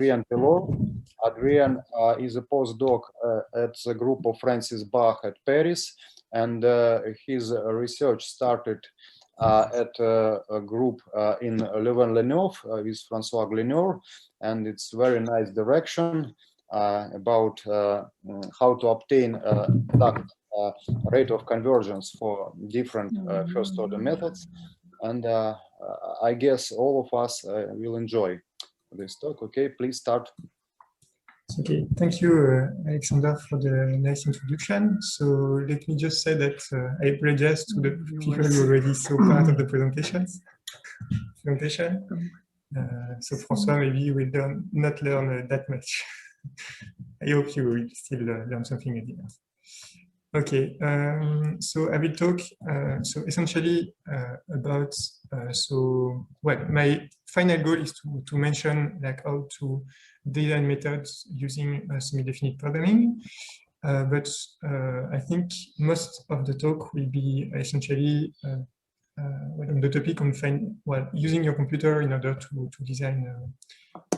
Adrien Pelot. Adrien is a postdoc at the group of Francis Bach at Paris, and his research started at a group in Leuven-les-Neuve with François Gleneur, and it's very nice direction about how to obtain that rate of convergence for different first-order methods. And I guess all of us will enjoy this talk. Okay, please start. Okay, thank you, Alexander, for the nice introduction. So let me just say that I apologize to the people who already saw part of the presentation. So François, maybe you will not learn that much. I hope you will still learn something at the end. Okay, so I will talk so essentially about my final goal is to mention like how to design methods using semi-definite programming, but I think most of the talk will be essentially on the topic on using your computer in order to design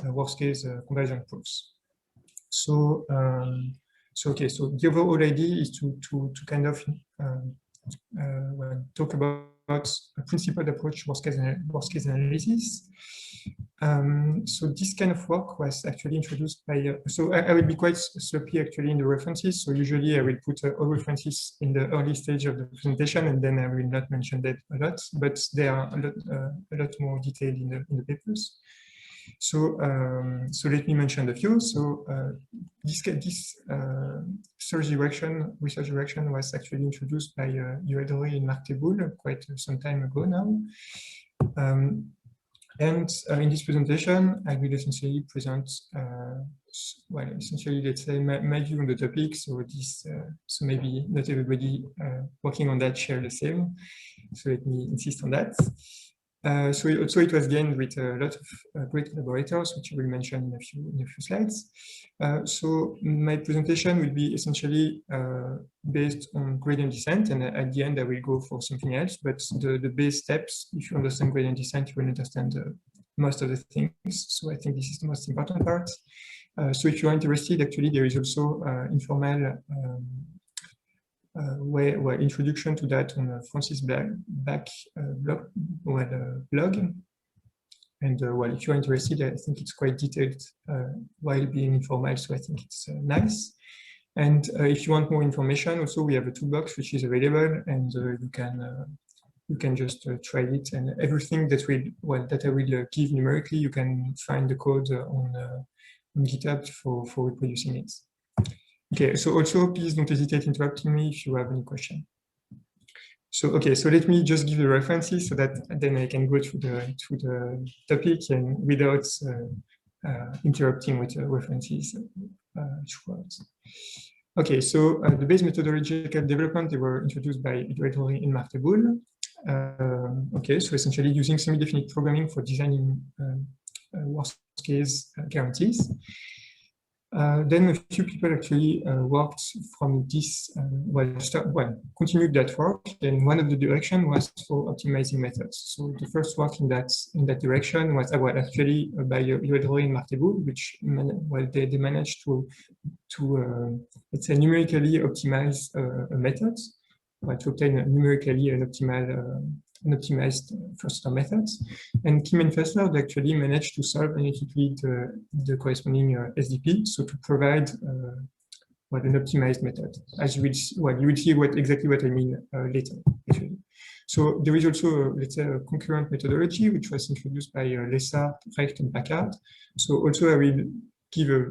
worst case conversion proofs. So okay, so the overall idea is to kind of talk about a principled approach worst case analysis. So this kind of work was actually introduced by, so I will be quite sloppy actually in the references. So usually I will put all references in the early stage of the presentation, and then I will not mention that a lot, but there are a lot more detailed in the papers. So, so let me mention a few. So this research direction was actually introduced by Yoadri and Marc Teboul quite some time ago now. And in this presentation, I will essentially present, well, essentially, let's say, my view on the topic. So this, so maybe not everybody working on that share the same. So let me insist on that. So it was gained with a lot of great collaborators, which I will mention in a few slides. So my presentation will be essentially based on gradient descent, and at the end I will go for something else. But the base steps, if you understand gradient descent, you will understand most of the things. So I think this is the most important part. So if you are interested, actually there is also informal introduction to that on Francis Bach blog. And well, if you're interested, I think it's quite detailed while being informal, so I think it's nice. And if you want more information, also we have a toolbox which is available, and you can just try it. And everything that I will give numerically, you can find the code on GitHub for reproducing it. Okay, so also please don't hesitate interrupting me if you have any question. So okay, so let me just give the references so that then I can go through the topic and without interrupting with references throughout. Okay, so the base methodological development, they were introduced by Yoadri and Marc Teboul. Okay, so essentially using semi-definite programming for designing worst case guarantees. Then a few people actually worked from this, continued that work. And one of the direction was for optimizing methods. So the first work in that direction was actually by Yoadri and Marc Teboul, which they managed to let's say numerically optimize a method, to obtain numerically an optimized first-order methods. And Kim and Fessler actually managed to solve analytically the corresponding SDP, so to provide an optimized method. As you will see exactly what I mean later, actually. So there is also, let's say, a concurrent methodology, which was introduced by Lessard, Recht, and Packard. So also I will give a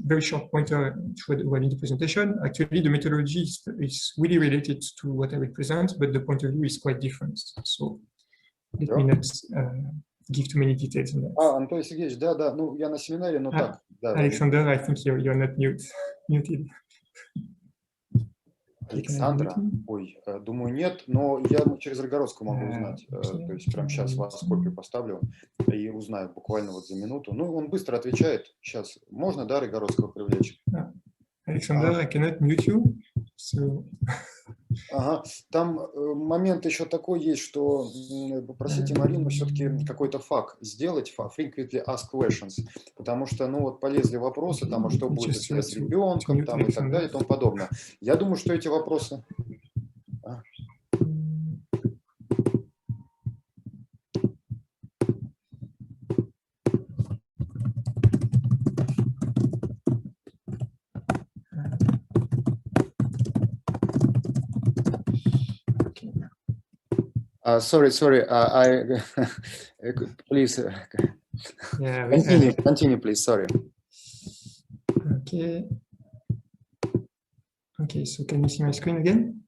very short pointer in the presentation. Actually, the methodology is really related to what I will present, but the point of view is quite different. So let me not give too many details on that. Антон Сергеевич, да, ну я на семинаре, но так. Да, Alexander, I think you're not muted. Александра? Ой, думаю, нет, но я через Рогородского могу узнать. То есть прямо сейчас вас копию поставлю и узнаю буквально вот за минуту. Ну, он быстро отвечает. Сейчас можно, да, Рогородского привлечь? Alexander, I cannot mute you. So Ага. Там момент еще такой есть, что попросите Марину все-таки какой-то факт сделать, frequently asked questions, потому что, ну вот полезли вопросы, там, а что будет у Just тебя try с to ребенком, mute там и так далее, и тому подобное. Я думаю, что эти вопросы... Sorry, please Yeah, continue, please. Sorry. Okay. Okay, so can you see my screen again?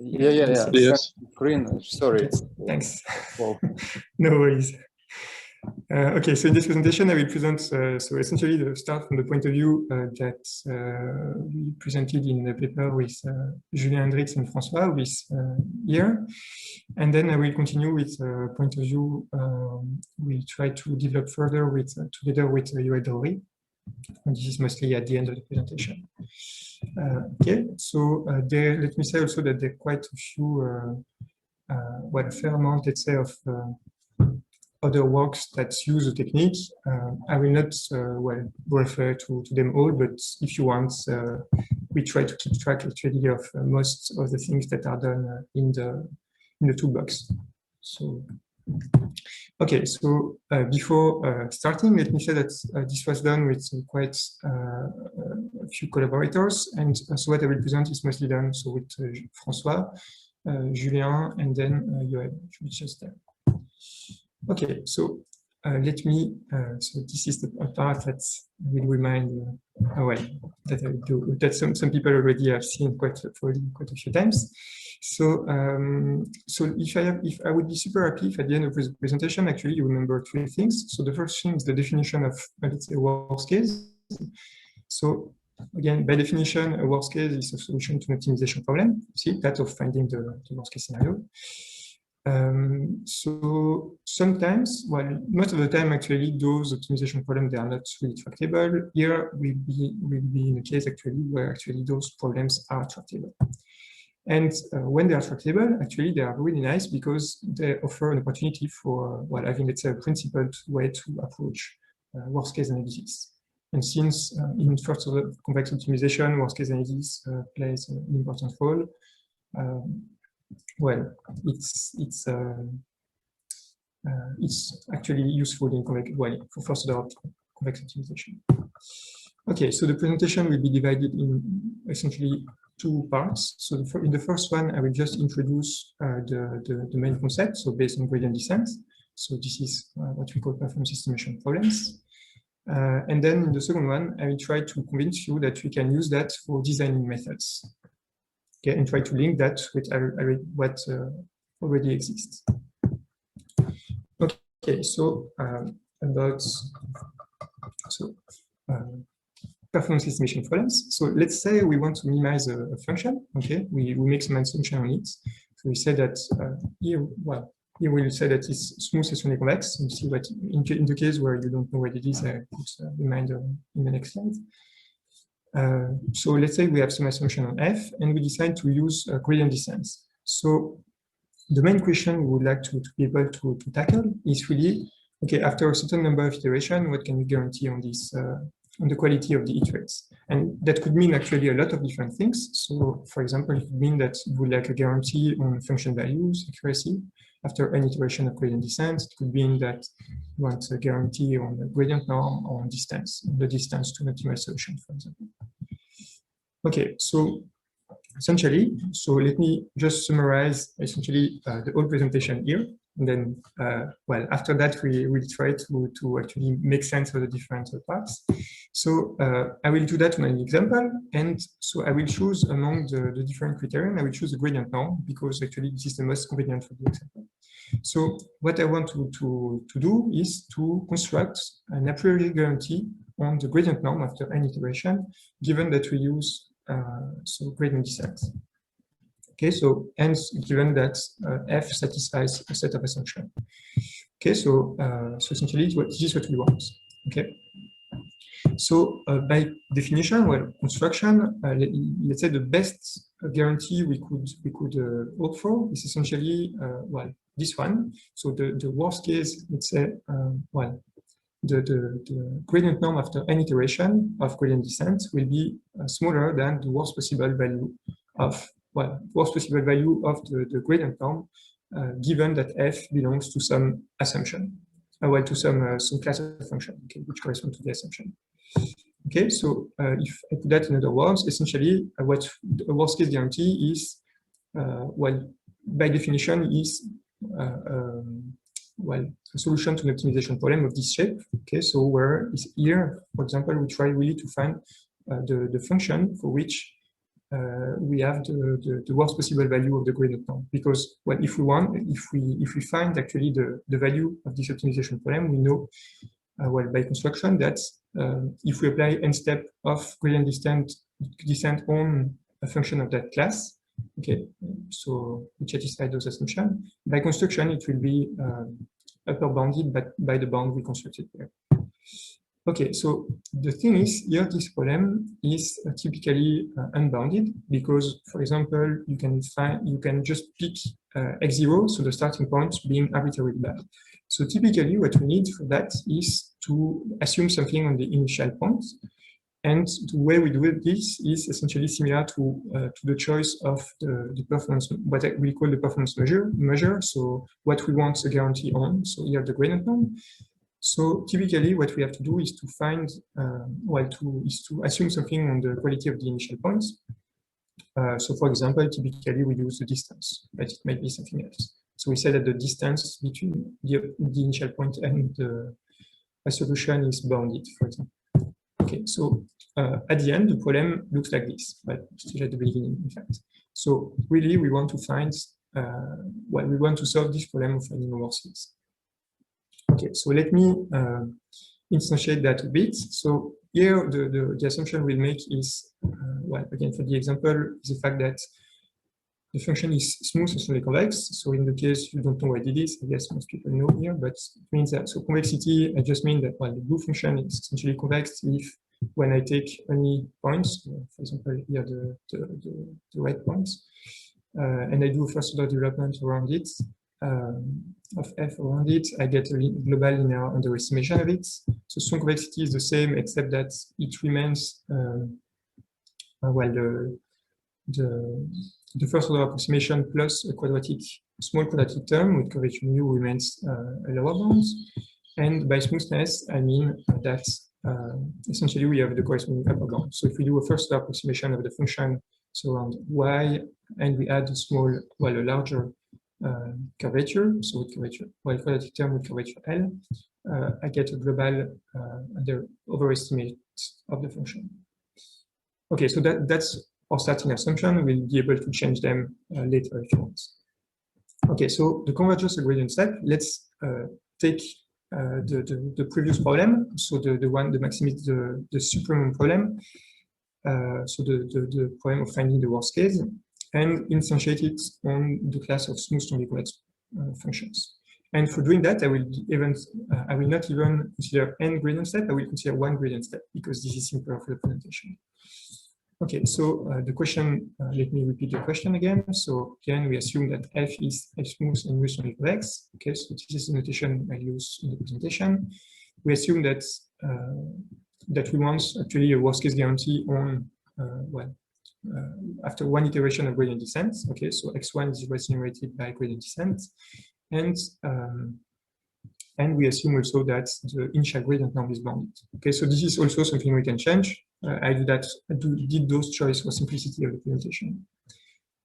Yeah. Yes. Screen. Sorry. Okay, thanks. Well, No worries. Okay, so in this presentation, I will present, so essentially the start from the point of view that we presented in the paper with Julien Hendrix and François with here. And then I will continue with point of view we try to develop further with together with Yoel Dori. And this is mostly at the end of the presentation. Okay, so let me say also that there are quite a few, well, a fair amount, let's say, of other works that use the technique. I will not well refer to them all, but if you want, we try to keep track actually of most of the things that are done in the toolbox. So, okay, so before starting, let me say that this was done with quite a few collaborators, and so what I will present is mostly done so with François, Julien, and then Yoel, which is there. Okay, so let me, so this is the part that will remind, well, that I will do, that some people already have seen quite a few times. So, so if I would be super happy if at the end of the presentation, actually you remember three things. So the first thing is the definition of, let's say, a worst case. So again, by definition, a worst case is a solution to an optimization problem. See, that of finding the worst case scenario. So sometimes, well, most of the time, actually, those optimization problems, they are not really tractable. Here we'll be in a case actually where actually those problems are tractable. And when they are tractable, actually, they are really nice because they offer an opportunity for, well, having, let's say, a principled way to approach worst case analysis. And since in first order convex optimization, worst case analysis plays an important role, well, it's actually useful in convex, well, for first order convex optimization. Okay, so the presentation will be divided in essentially two parts. So in the first one, I will just introduce the main concept, so based on gradient descent. So this is what we call performance estimation problems. And then in the second one, I will try to convince you that we can use that for designing methods. Okay, and try to link that with what already exists. Okay, so about performance estimation problems. So let's say we want to minimize a function. Okay, we make some assumption on it. So we say that here, well, here we'll say that it's smooth estationary convex. You see what in the case where you don't know what it is, I put a reminder in the next slide. So let's say we have some assumption on f, and we decide to use gradient descent. So the main question we would like to be able to tackle is really, okay, after a certain number of iterations, what can we guarantee on this, on the quality of the iterates? And that could mean actually a lot of different things. So for example, it could mean that we would like a guarantee on function values, accuracy, after an iteration of gradient descent. It could mean that we want a guarantee on the gradient norm or on distance, the distance to an optimal solution, for example. Okay, so essentially, so let me just summarize essentially the whole presentation here. And then, well, after that, we will try to actually make sense of the different parts. So I will do that on an example. And so I will choose among the different criteria, I will choose the gradient norm because actually this is the most convenient for the example. So what I want to do is to construct an a priori guarantee on the gradient norm after n iteration, given that we use so gradient descent. Okay, so hence given that f satisfies a set of assumptions. Okay, so so essentially this is what we want. Okay, so by definition, well, construction, let's say the best guarantee we could hope for is essentially well, this one. So the worst case, let's say, well, the gradient norm after n iteration of gradient descent will be smaller than the worst possible value of, well, worst possible value of the gradient norm, given that f belongs to some assumption, well, to some class of function, okay, which corresponds to the assumption. Okay, so if I put that in other words, essentially what a worst case guarantee is, well, by definition is well, a solution to an optimization problem of this shape. Okay, so where is here, for example, we try really to find the function for which we have the worst possible value of the gradient norm. Because, well, if we find actually the value of this optimization problem, we know, well, by construction that if we apply n step of gradient descent on a function of that class, okay, so we satisfy those assumptions. By construction, it will be upper bounded by the bound we constructed here. Okay, so the thing is, here this problem is typically unbounded because, for example, you can just pick x0, so the starting point being arbitrarily bad. So typically, what we need for that is to assume something on the initial point. And the way we do this is essentially similar to the choice of the performance, what we call the performance measure. So what we want a guarantee on. So here the gradient norm. So typically, what we have to do is to find, well, to assume something on the quality of the initial points. So for example, typically we use the distance, but it might be something else. So we say that the distance between the initial point and a solution is bounded, for example. Okay, so at the end, the problem looks like this, but still at the beginning, in fact. So really, we want to find, well, we want to solve this problem of finding a worst case. Okay, so let me instantiate that a bit. So here, the assumption we'll make is, well, again, for the example, is the fact that the function is smooth and strongly convex. So in the case you don't know what it is, I guess most people know here, but it means that, so convexity, I just mean that, well, the blue function is essentially convex if when I take any points, for example, here the red points, and I do a first order development around it, of f around it, I get a global linear underestimation of it. So strong convexity is the same, except that it remains, well, the first order approximation plus a small quadratic term with curvature mu remains a lower bound. And by smoothness, I mean that essentially we have the corresponding upper bound. So if we do a first order approximation of the function, so around y, and we add a small, well, a larger curvature, so with curvature, well, quadratic term with curvature L, I get a global under overestimate of the function. Okay, so that's our starting assumption. We'll be able to change them later if you want. Okay, so the convergence of gradient step, let's take the previous problem, so the supremum problem, so the problem of finding the worst case, and instantiate it on the class of smooth strongly convex functions. And for doing that, I will not even consider n gradient step. I will consider one gradient step because this is simpler for the presentation. Okay, so the question, let me repeat the question again. So again, we assume that f is f smooth and mu strongly convex. Okay, so this is the notation I use in the presentation. We assume that that we want actually a worst case guarantee on, well, after one iteration of gradient descent. Okay, so x1 is always generated by gradient descent. And we assume also that the initial gradient norm is bounded. Okay, so this is also something we can change. I did those choices for simplicity of the presentation.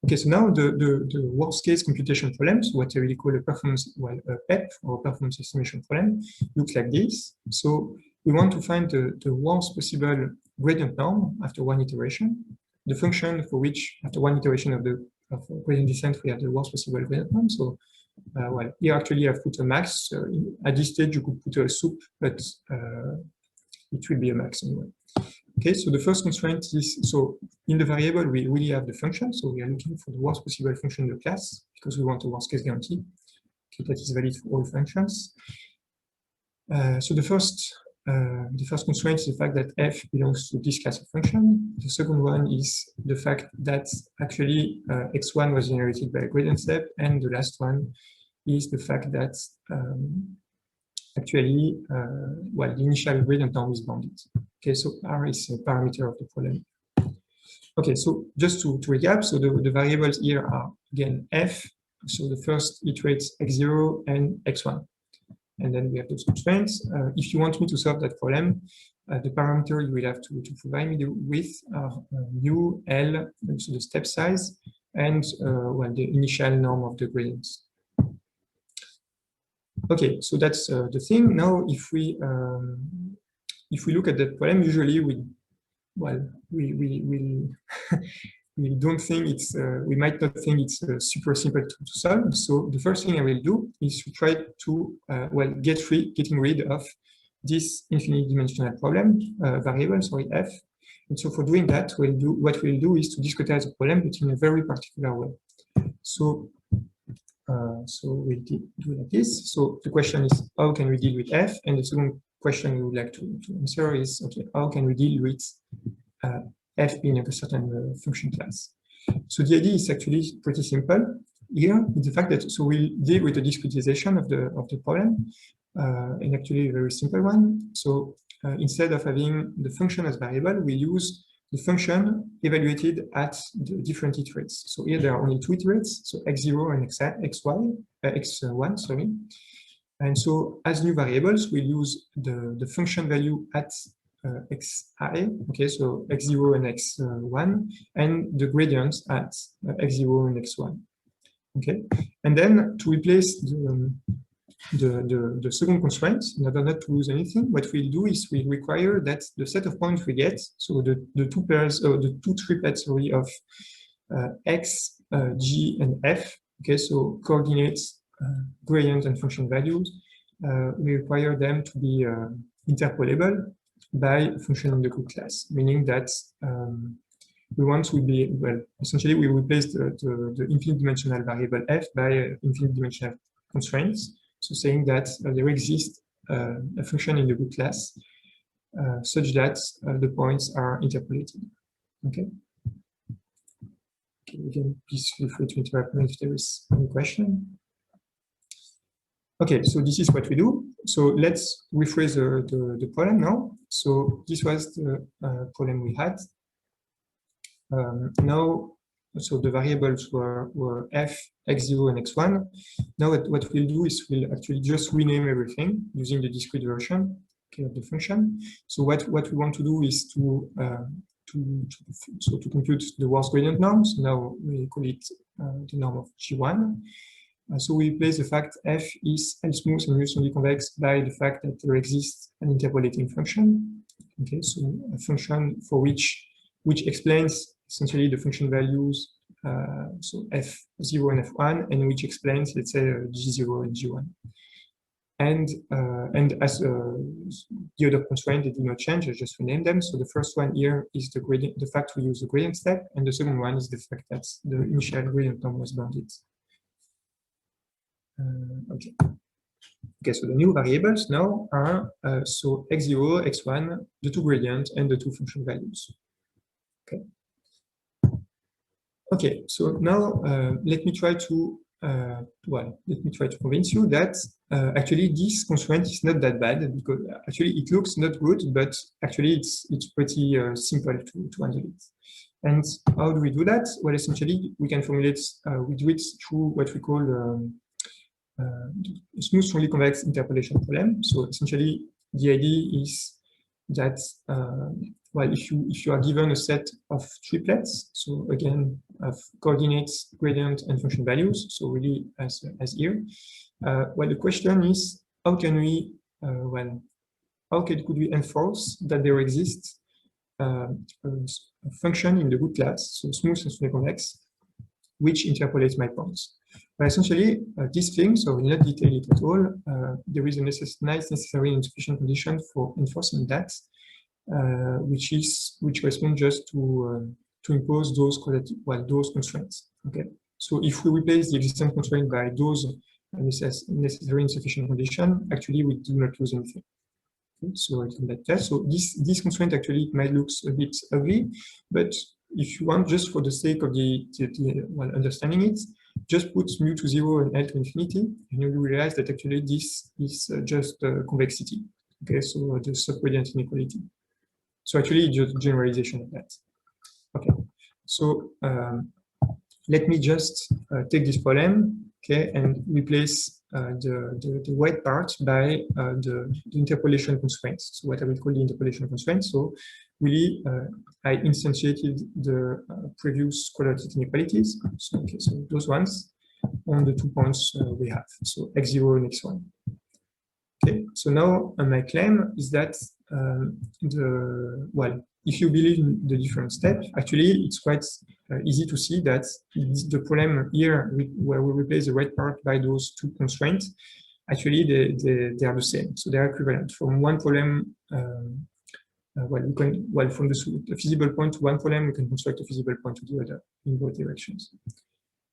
Okay, so now the worst case computation problems, what I really call a performance, well, a PEP or performance estimation problem, looks like this. So we want to find the worst possible gradient norm after one iteration, the function for which after one iteration of gradient descent we have the worst possible gradient norm. So well, here actually I've put a max. At this stage you could put a soup, but it will be a max anyway. Okay, so the first constraint is, so in the variable we really have the function, so we are looking for the worst possible function in the class because we want a worst case guarantee. Okay, that is valid for all functions. So the first the first constraint is the fact that f belongs to this class of function. The second one is the fact that actually x1 was generated by a gradient step, and the last one is the fact that actually, well, the initial gradient norm is bounded. Okay, so R is a parameter of the problem. Okay, so just to recap, so the variables here are again f. So the first iterates x0 and x1. And then we have those constraints. If you want me to solve that problem, the parameter you will have to provide me with are u, l, so the step size, and well, the initial norm of the gradients. Okay, so that's the thing. Now, if we look at that problem, usually we don't think it's we might not think it's super simple to solve. So the first thing I will do is to try to well getting rid of this infinite dimensional problem variable, sorry, f. And so for doing that, what we'll do is to discretize the problem, but in a very particular way. So we'll do like this. So the question is, how can we deal with f? And the second question we would like to answer is, okay, how can we deal with f being a certain function class? So the idea is actually pretty simple. Here, the fact that so we'll deal with the discretization of the problem, and actually a very simple one. So instead of having the function as variable, we use the function evaluated at the different iterates. So here there are only two iterates, so x0 and x1, sorry. And so as new variables, we'll use the function value at xi, okay, so x0 and x1, and the gradients at x0 and x1, okay. And then to replace the second constraint, in order not to lose anything, what we'll do is we require that the set of points we get, so the two pairs, or the two triplets, sorry, of x, g, and f, okay, so coordinates, gradient, and function values, we require them to be interpolable by a function in the good class, meaning that we want to be, well, essentially we replace the infinite dimensional variable f by infinite dimensional constraints. So saying that there exists a function in the good class such that the points are interpolated. Okay. Okay, again, please feel free to interrupt me if there is any question. Okay, so this is what we do. So let's rephrase the problem now. So this was the problem we had. Now, so the variables were f, x0, and x1. Now what we'll do is we'll actually just rename everything using the discrete version, okay, of the function. So what we want to do is to compute the worst gradient norm. So now we call it the norm of G1. So we replace the fact f is L smooth and uniformly convex by the fact that there exists an interpolating function. Okay, so a function for which explains essentially the function values, so f0 and f1, and which explains, let's say, g0 and g1. And as the other constraint, they did not change, I just renamed them. So the first one here is the gradient, the fact we use the gradient step, and the second one is the fact that the initial gradient norm was bounded. Okay. Okay, so the new variables now are so x0, x1, the two gradients, and the two function values. Okay. Okay, so now let me try to convince you that actually this constraint is not that bad, because actually it looks not good, but actually it's pretty simple to handle it. And how do we do that? Well, essentially we can formulate, we do it through what we call smooth strongly convex interpolation problem. So essentially the idea is that well, if you are given a set of triplets, so again of coordinates, gradient, and function values, so really as here, well, the question is, how can we could we enforce that there exists a function in the good class, so smooth and strongly convex, which interpolates my points? But essentially, this thing, so I will not detail it at all, there is a nice necessary and sufficient condition for enforcing that, which corresponds just to impose those constraints. Okay, so if we replace the existing constraint by those necessary and sufficient condition, actually we do not lose anything. Okay, so I'll come back to that. So this constraint actually might look a bit ugly, but if you want, just for the sake of well, understanding it, just put mu to 0 and L to infinity, and you will realize that actually this is just convexity. Okay, so the subgradient inequality. So actually, just generalization of that. Okay, so let me just take this problem, okay, and replace the white part by the interpolation constraint. So what I will call the interpolation constraint. So really, I instantiated the previous quadratic inequalities. So, okay, so those ones on the 2 points we have. So x0 and x1. Okay, so now my claim is that if you believe in the different steps, actually it's quite easy to see that the problem here where we replace the right part by those two constraints, actually they are the same. So they are equivalent. From one problem, from the feasible point to one problem, we can construct a feasible point to the other in both directions.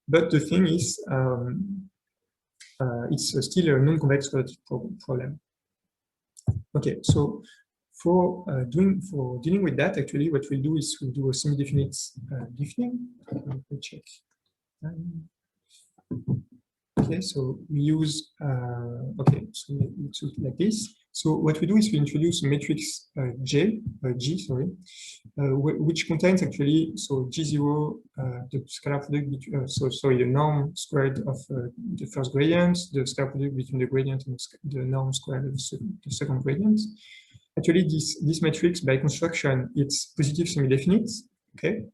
But the thing is, it's still a non-convex quadratic problem. Okay, so for dealing with that, actually, what we'll do is we'll do a semi-definite lifting. Let me check. Okay, so we use okay, so it's like this. So what we do is we introduce a matrix G, which contains actually G0, the scalar product between the norm squared of the first gradient, the scalar product between the gradient and the norm squared of the second gradient. Actually, this matrix by construction it's positive semi-definite. Okay.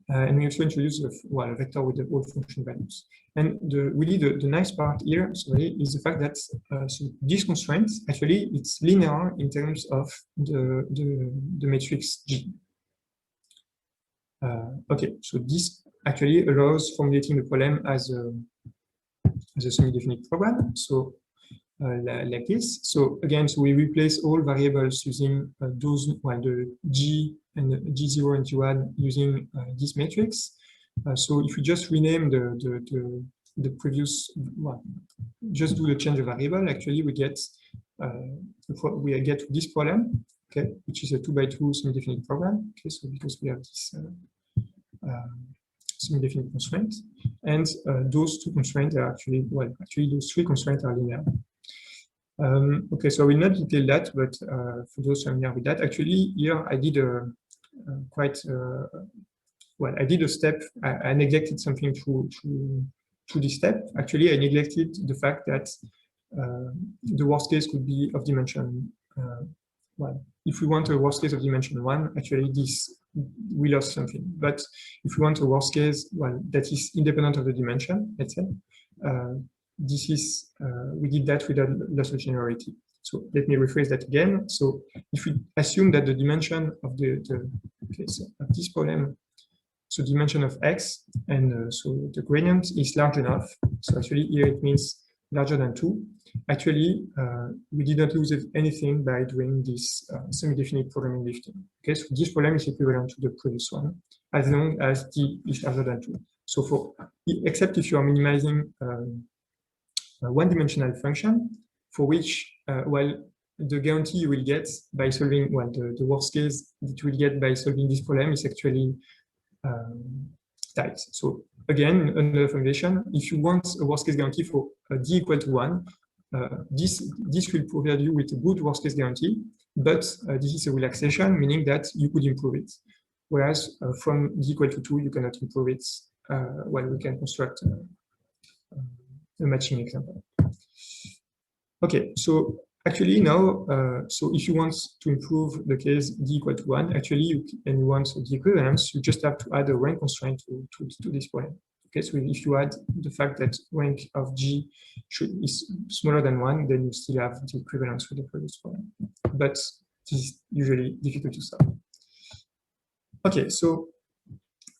And we also introduce a vector with the all function values. And really the nice part here, is the fact that so this constraint actually it's linear in terms of the matrix G. Okay, so this actually allows formulating the problem as a semi-definite program. So like this. So again, so we replace all variables using the G and G0 and G1 using this matrix. So if we just rename the previous just do the change of variable, actually we get this problem, okay, which is a 2x2 semi-definite program. Okay, so because we have this semi-definite constraint, and those two constraints are actually those three constraints are linear. Okay, so I will not detail that, but for those familiar with that, actually here I did I did a step. I neglected something to this step. Actually, I neglected the fact that the worst case could be of dimension 1. If we want a worst case of dimension 1, actually we lost something. But if we want a worst case, that is independent of the dimension, let's say, this is we did that without loss of generality. So let me rephrase that again. So if we assume that the dimension of of this problem, so dimension of x, and so the gradient is large enough. So actually here it means larger than 2. Actually, we didn't lose anything by doing this semi-definite programming lifting. Okay, so this problem is equivalent to the previous one, as long as t is larger than 2. So except if you are minimizing a one-dimensional function, for which, the guarantee you will get by solving, the worst case that you will get by solving this problem is actually tight. So again, another foundation, if you want a worst case guarantee for d equal to 1, this will provide you with a good worst case guarantee, but this is a relaxation, meaning that you could improve it. Whereas from d equal to 2, you cannot improve it. We can construct a matching example. Okay, so actually now, so if you want to improve the case d equal to 1, actually, and you want the equivalence, you just have to add a rank constraint to this problem. Okay, so if you add the fact that rank of G is smaller than 1, then you still have the equivalence for the previous problem. But this is usually difficult to solve. Okay, so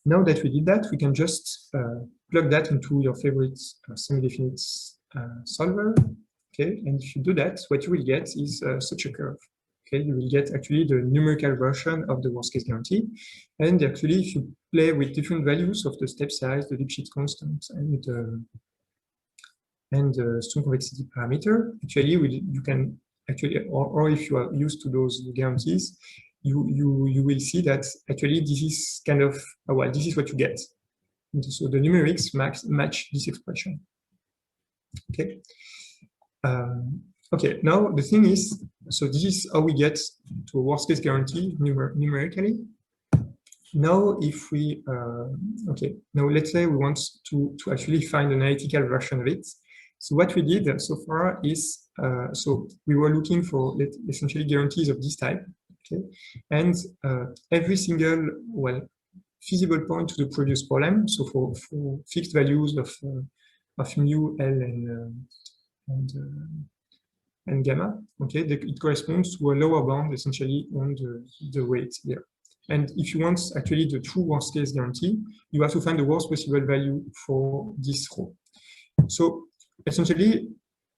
now that we did that, we can just plug that into your favorite semi-definite solver. Okay, and if you do that, what you will get is such a curve. Okay, you will get actually the numerical version of the worst case guarantee. And actually, if you play with different values of the step size, the Lipschitz constant, and the strong convexity parameter, actually you can actually, or if you are used to those guarantees, you will see that actually this is kind of, well, this is what you get. So the numerics match this expression. Okay. Okay, now the thing is, so this is how we get to a worst case guarantee numerically. Now, if we, okay, now let's say we want to actually find an analytical version of it. So what we did so far is, so we were looking for essentially guarantees of this type, okay? And every single, well, feasible point to the previous problem, so for fixed values of mu, L, and gamma, okay, it corresponds to a lower bound essentially on the weight here. And if you want actually the true worst case guarantee, you have to find the worst possible value for this rho. So essentially,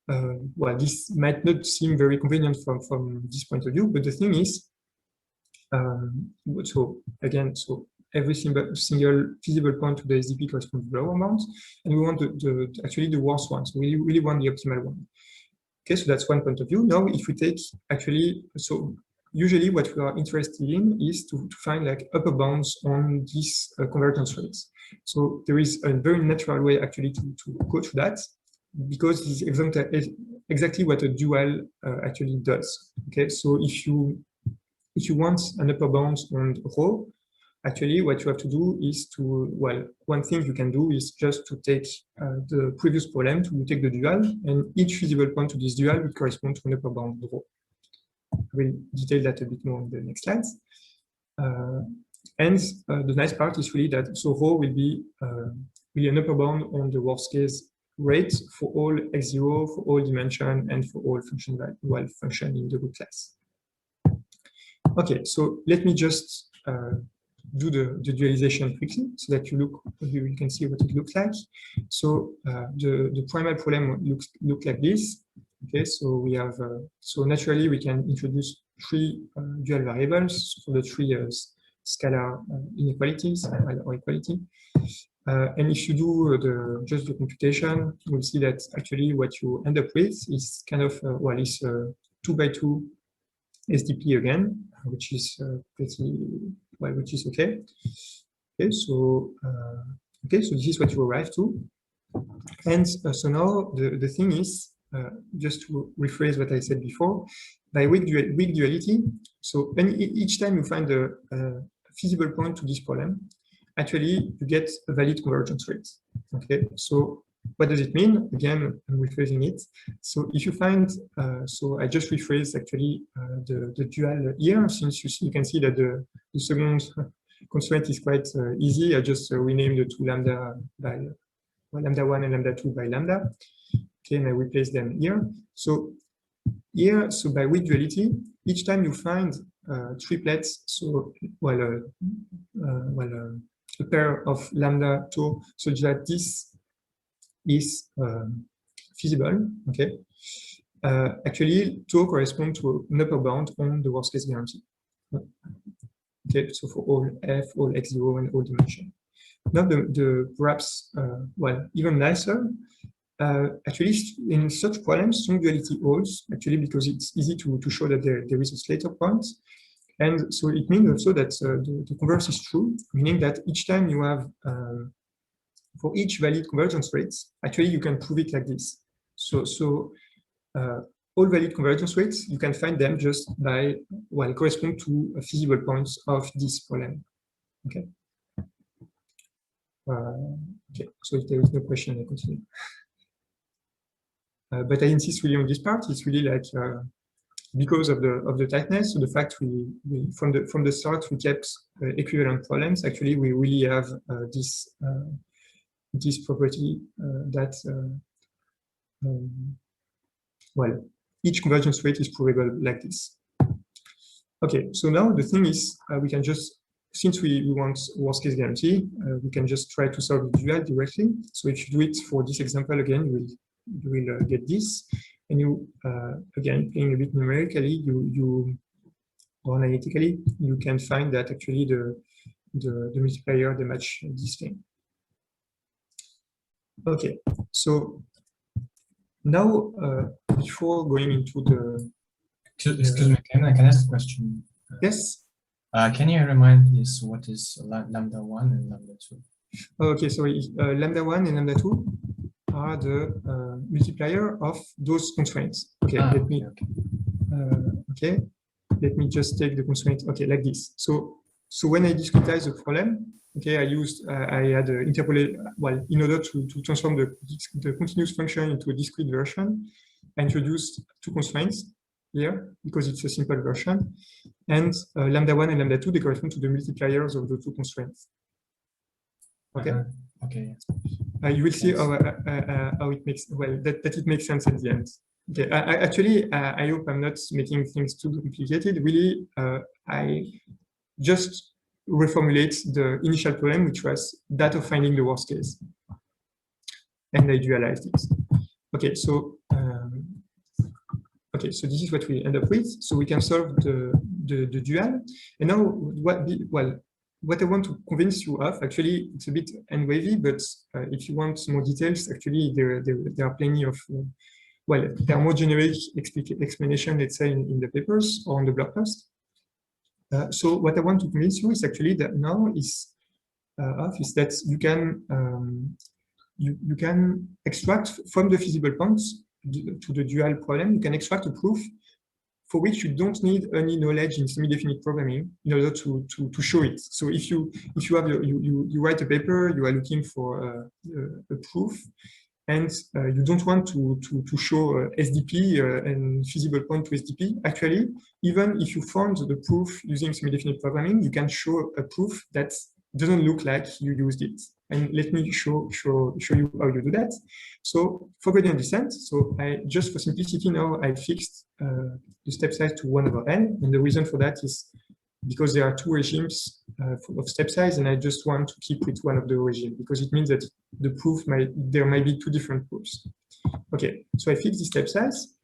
well, this might not seem very convenient from this point of view, but the thing is, so again, so every single feasible point to the SDP corresponds to the lower bound, and we want actually the worst one. So we really want the optimal one. Okay, so that's one point of view. Now, if we take actually, so usually what we are interested in is to find like upper bounds on these convergence rates. So there is a very natural way actually to go to that, because this is exactly what a dual actually does. Okay, so if you want an upper bound on rho, actually what you have to do is to, well, one thing you can do is just to take the previous problem, to take the dual, and each feasible point to this dual will correspond to an upper bound rho. I will detail that a bit more in the next slides. And the nice part is really that, so rho will be really an upper bound on the worst case rate for all x0, for all dimension, and for all function value, well, function in the root class. Okay, so let me just do the dualization quickly so that you can see what it looks like. So the primal problem look like this. Okay, so we have, so naturally we can introduce three dual variables for the three scalar inequalities or equality. And if you do just the computation, you'll see that actually what you end up with is kind of, well, is 2 by 2 SDP again, which is pretty, well, which is okay. Okay, so this is what you arrive to. And so now the thing is, just to rephrase what I said before, by weak duality, so each time you find a feasible point to this problem, actually you get a valid convergence rate. Okay, so what does it mean? Again, I'm rephrasing it. So if you find, so I just rephrased actually the dual here, since you can see that the second constraint is quite easy. I just renamed the two lambda by lambda 1 and lambda 2 by lambda. Okay, and I replace them here. So here, so by weak duality, each time you find triplets, so a pair of lambda tau, such that this is feasible. Okay, actually tau corresponds to an upper bound on the worst case guarantee. Okay, so for all f, all x0, and all dimension. Now the perhaps well, even nicer. Actually, in such problems, strong duality holds, actually, because it's easy to show that there is a Slater point. And so it means also that the converse is true, meaning that each time you have, for each valid convergence rates, actually you can prove it like this. So all valid convergence rates, you can find them just by, well, correspond to feasible points of this problem. Okay. Okay, so if there is no question, I continue. But I insist really on this part. It's really like because of the tightness, so the fact we from the start we kept equivalent problems. Actually, we really have this property that well, each convergence rate is provable like this. Okay, so now the thing is we can just, since we want worst case guarantee, we can just try to solve the dual directly. So if you do it for this example again, you will get this, and you again playing a bit numerically, or analytically, you can find that actually the multiplier they match this thing. Okay, so now before going into Excuse me, can I ask a question? Yes. Can you remind us what is lambda 1 and lambda 2? Okay, sorry. Lambda 1 and lambda 2 are the multiplier of those constraints. Okay, okay. Let me just take the constraint. Okay, like this. So when I discretize the problem, okay, I had interpolate. Well, in order to transform the continuous function into a discrete version, I introduced two constraints here because it's a simple version, and lambda 1 and lambda 2 they correspond to the multipliers of the two constraints. Okay. Okay. You will see how it makes that it makes sense at the end. Okay. I hope I'm not making things too complicated. Really, I just reformulate the initial problem, which was that of finding the worst case, and I dualized it. Okay. So so this is what we end up with. So we can solve the dual. And now what I want to convince you of, actually, it's a bit hand-wavy, but if you want more details, actually, there are plenty of, there are more generic explanation, let's say, in the papers or on the blog post. So what I want to convince you is actually that now is that you can extract from the feasible points to the dual problem, you can extract a proof for which you don't need any knowledge in semi-definite programming in order to show it. So if you have you write a paper, you are looking for a proof, and you don't want to show SDP and feasible point to SDP. Actually, even if you found the proof using semi-definite programming, you can show a proof that doesn't look like you used it. And let me show you how you do that. So for gradient descent, so just for simplicity now, I fixed the step size to 1/n. And the reason for that is because there are two regimes of step size, and I just want to keep with one of the regimes because it means that the proof there might be two different proofs. Okay, so I fix the step size.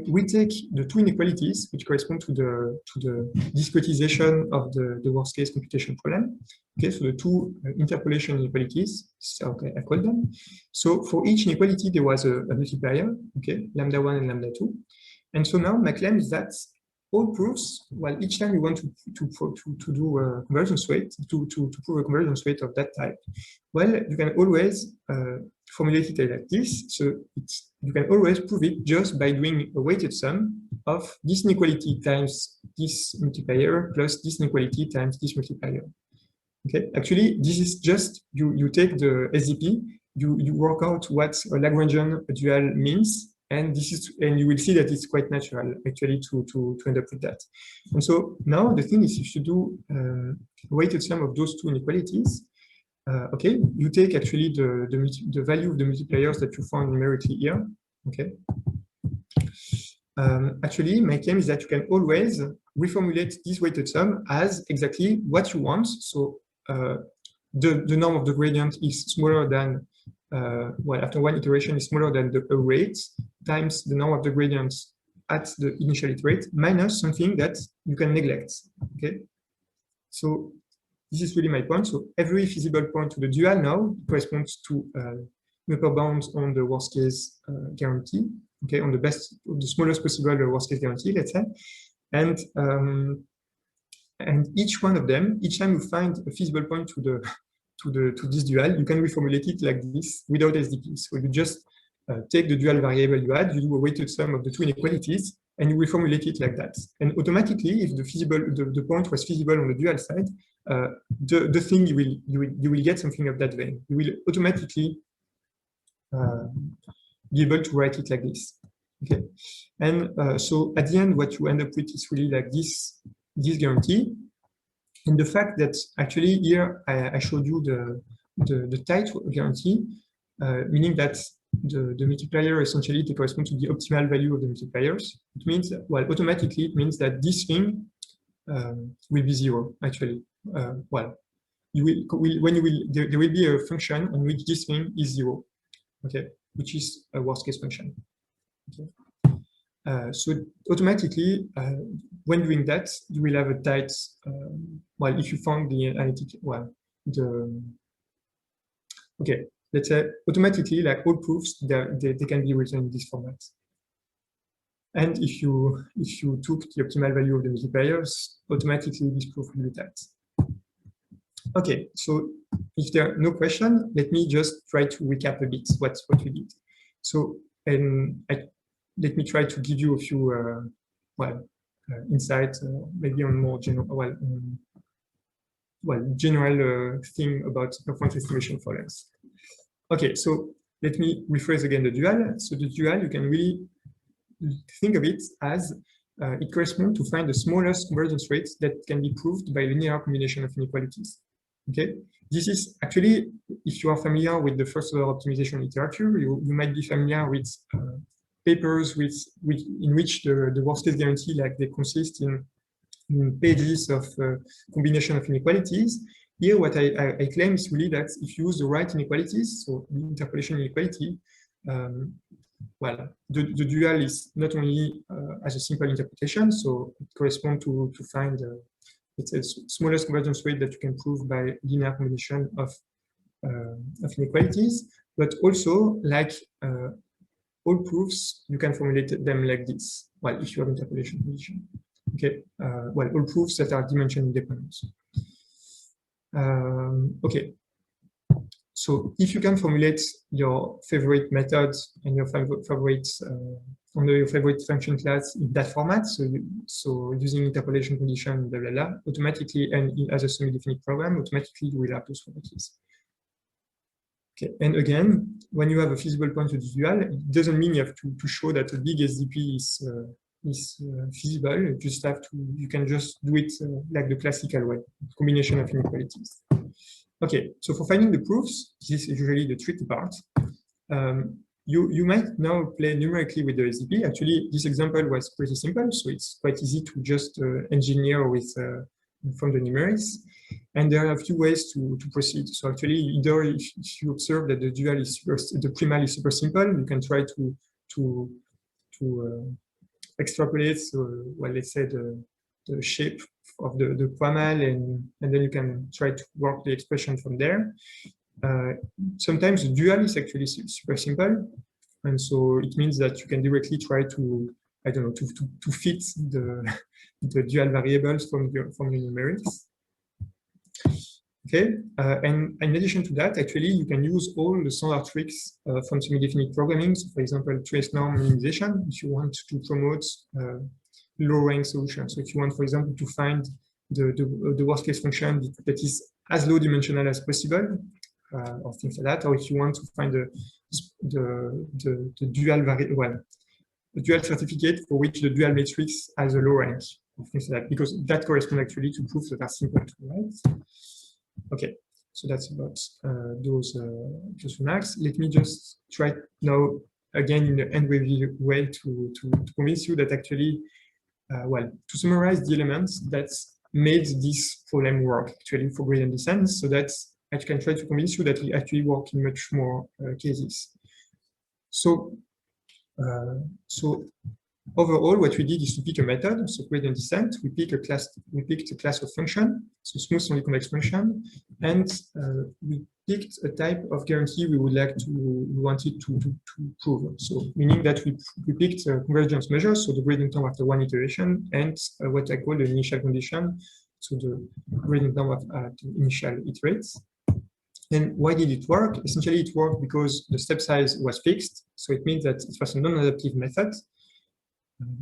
We take the two inequalities which correspond to the discretization of the worst case computation problem. Okay, so the two interpolation inequalities, so I call them. So for each inequality there was a multiplier, okay, lambda 1 and lambda 2. And so now my claim is that all proofs, well, each time you want to do a convergence rate, to prove a convergence rate of that type, well, you can always formulate it like this. So you can always prove it just by doing a weighted sum of this inequality times this multiplier plus this inequality times this multiplier. Okay, actually, this is just you take the SDP, you work out what a Lagrangian dual means. And you will see that it's quite natural actually to end up with that. And so now the thing is, if you do a weighted sum of those two inequalities, okay, you take actually the value of the multipliers that you found numerically here. Okay. Actually, my claim is that you can always reformulate this weighted sum as exactly what you want. So the norm of the gradient is smaller than after one iteration is smaller than the rate times the norm of the gradient at the initial iterate minus something that you can neglect. Okay, so this is really my point. So every feasible point to the dual now corresponds to upper bound on the worst case guarantee. Okay, on the smallest possible worst case guarantee, let's say, and each one of them, each time you find a feasible point to this dual, you can reformulate it like this without SDP. So you just take the dual variable you had, you do a weighted sum of the two inequalities, and you reformulate it like that. And automatically, if the point was feasible on the dual side, the thing you will get something of that vein. You will automatically be able to write it like this. Okay, and so at the end, what you end up with is really like this guarantee. And the fact that actually here I showed you the tight guarantee, meaning that the multiplier essentially they correspond to the optimal value of the multipliers. It means that, well, automatically it means that this thing will be zero. Actually, there will be a function on which this thing is zero. Okay, which is a worst case function. Okay. So automatically, when doing that, you will have a tight, if you found the analytic, okay, let's say automatically, like all proofs, they can be written in this format. And if you took the optimal value of the multipliers, automatically this proof will be that. Okay, so if there are no questions, let me just try to recap a bit what we did. So, let me try to give you a few insights, maybe on more general, general thing about performance estimation for length. Okay, so let me rephrase again the dual. So the dual, you can really think of it as it corresponds to find the smallest convergence rate that can be proved by linear combination of inequalities. Okay, this is actually, if you are familiar with the first order optimization literature, you might be familiar with papers in which the worst case guarantee, like they consist in pages of combination of inequalities. Here, what I claim is really that if you use the right inequalities, so the interpolation inequality, well, the dual is not only as a simple interpretation, so it corresponds to find it's a smallest convergence rate that you can prove by linear combination of inequalities, but also like all proofs, you can formulate them like this. Well, if you have interpolation condition. Okay, well, all proofs that are dimension independent. Okay, so if you can formulate your favorite methods and your favorite under your favorite function class in that format, so using interpolation condition, blah blah blah, automatically, and as a semi-definite program, automatically you will have those properties. Okay, and again, when you have a feasible point to the dual, it doesn't mean you have to show that a big SDP is feasible. You just have to, you can just do it like the classical way, combination of inequalities. Okay, so for finding the proofs, this is usually the tricky part. You might now play numerically with the SDP. Actually, this example was pretty simple, so it's quite easy to just engineer with from the numerics. And there are a few ways to proceed. So actually, either if you observe that the dual is the primal is super simple, you can try to extrapolate, so, well, let's say the shape of the primal, and then you can try to work the expression from there. Sometimes the dual is actually super simple, and so it means that you can directly try to, I don't know, to fit the dual variables from your numerics. Okay, and in addition to that, actually, you can use all the standard tricks from semi-definite programming. So, for example, trace norm minimization, if you want to promote low-rank solutions. So, if you want, for example, to find the worst-case function that is as low-dimensional as possible, or things like that, or if you want to find the dual the dual certificate for which the dual matrix has a low rank, or things like that, because that corresponds actually to proofs that are simple to write. Okay, so that's about those remarks. Let me just try now again in the end review way to convince you that actually, well, to summarize the elements that made this problem work actually for gradient descent, so that I can try to convince you that we actually work in much more cases. So, overall, what we did is to pick a method, so gradient descent. We picked a class of function, so smooth only convex function, and we picked a type of guarantee we wanted to prove. So, meaning that we picked a convergence measure, so the gradient term after one iteration, and what I call the initial condition, so the gradient term at initial iterates. And why did it work? Essentially, it worked because the step size was fixed, so it means that it was a non-adaptive method.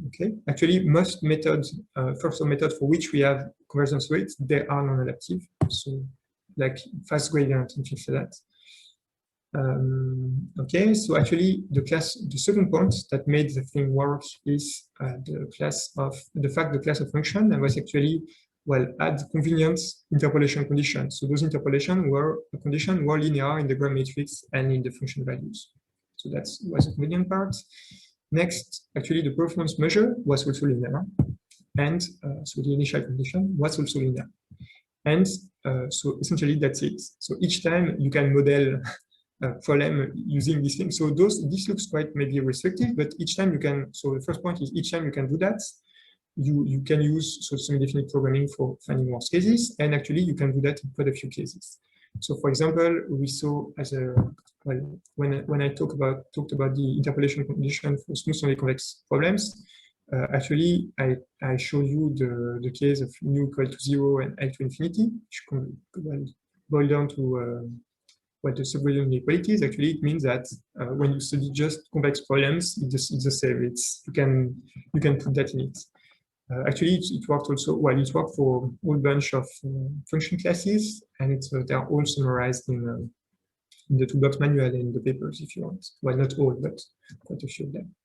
Okay, actually, most methods, first method for which we have convergence rates, they are non-adaptive. So, like fast gradient and things like that. Okay, so actually, the second point that made the thing work is the class of function, and was actually, well, add convenient interpolation conditions. So those interpolation were linear in the Gram matrix and in the function values. So that was a convenient part. Next, actually, the performance measure was also linear, and so the initial condition was also linear. And so essentially, that's it. So each time you can model a problem using this thing. So this looks quite maybe restrictive, but each time you can. So the first point is each time you can do that, you can use semi-definite programming for finding worst cases, and actually you can do that in quite a few cases. So for example, we saw as a, well, when I talked about the interpolation condition for smooth convex problems, actually I showed you the case of mu equal to 0 and L to infinity, which can boil down to what the subgradient inequalities. Actually, it means that when you study just convex problems, it's the same. You can put that in it. Actually, it worked also, well, it worked for a whole bunch of function classes, and they are all summarized in the toolbox manual and in the papers if you want. Well, not all, but quite a few of them.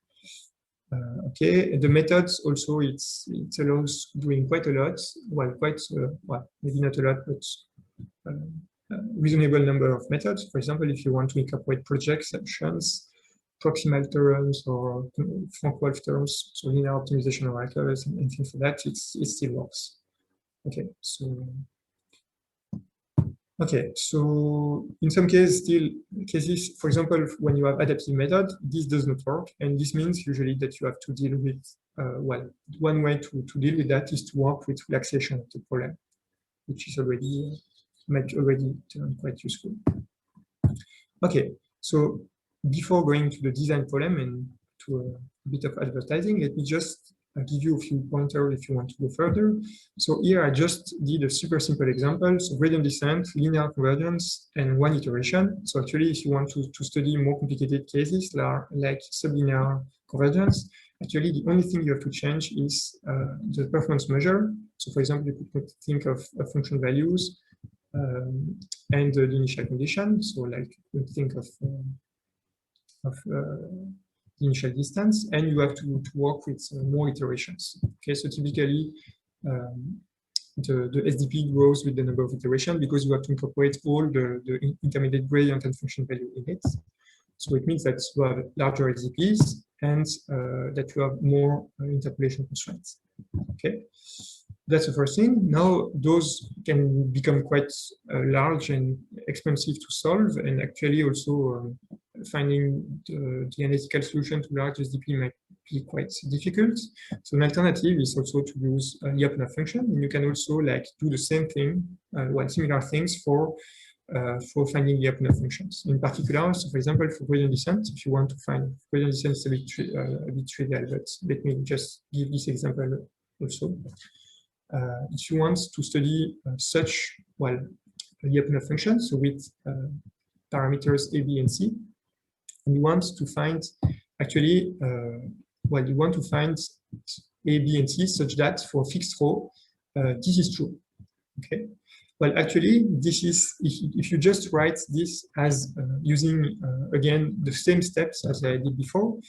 Okay, the methods also, it allows doing quite a lot, well, well, maybe not a lot, but reasonable number of methods. For example, if you want to incorporate projections, proximal terms, or Frank-Wolf terms, so linear optimization operators and things like that, it still works. Okay, so in some cases, for example, when you have adaptive method, this does not work, and this means usually that you have to deal with well, one way to deal with that is to work with relaxation of the problem, which is already might already turn quite useful. Okay, so before going to the design problem and to a bit of advertising, let me just give you a few pointers if you want to go further. So here I just did a super simple example. So gradient descent, linear convergence, and one iteration. So actually, if you want to study more complicated cases like sublinear convergence, actually the only thing you have to change is the performance measure. So for example, you could think of function values and the initial condition. So like you think of the initial distance, and you have to work with more iterations. Okay, so typically the SDP grows with the number of iterations because you have to incorporate all the intermediate gradient and function value in it. So it means that you have larger SDPs and that you have more interpolation constraints. Okay, that's the first thing. Now those can become quite large and expensive to solve, and actually also finding the analytical solution to large SDP might be quite difficult. So an alternative is also to use a Lyapunov function, and you can also like do the same thing, well, similar things for finding Lyapunov functions. In particular, so for example, for gradient descent, if you want to find gradient descent, is a bit trivial, but let me just give this example also. If you want to study such, well, Lyapunov functions, so with parameters A, B, and C, and you want to find actually, well, you want to find A, B, and C such that for fixed rho, this is true. Okay. Well, actually, this is if you just write this as using again the same steps as I did before.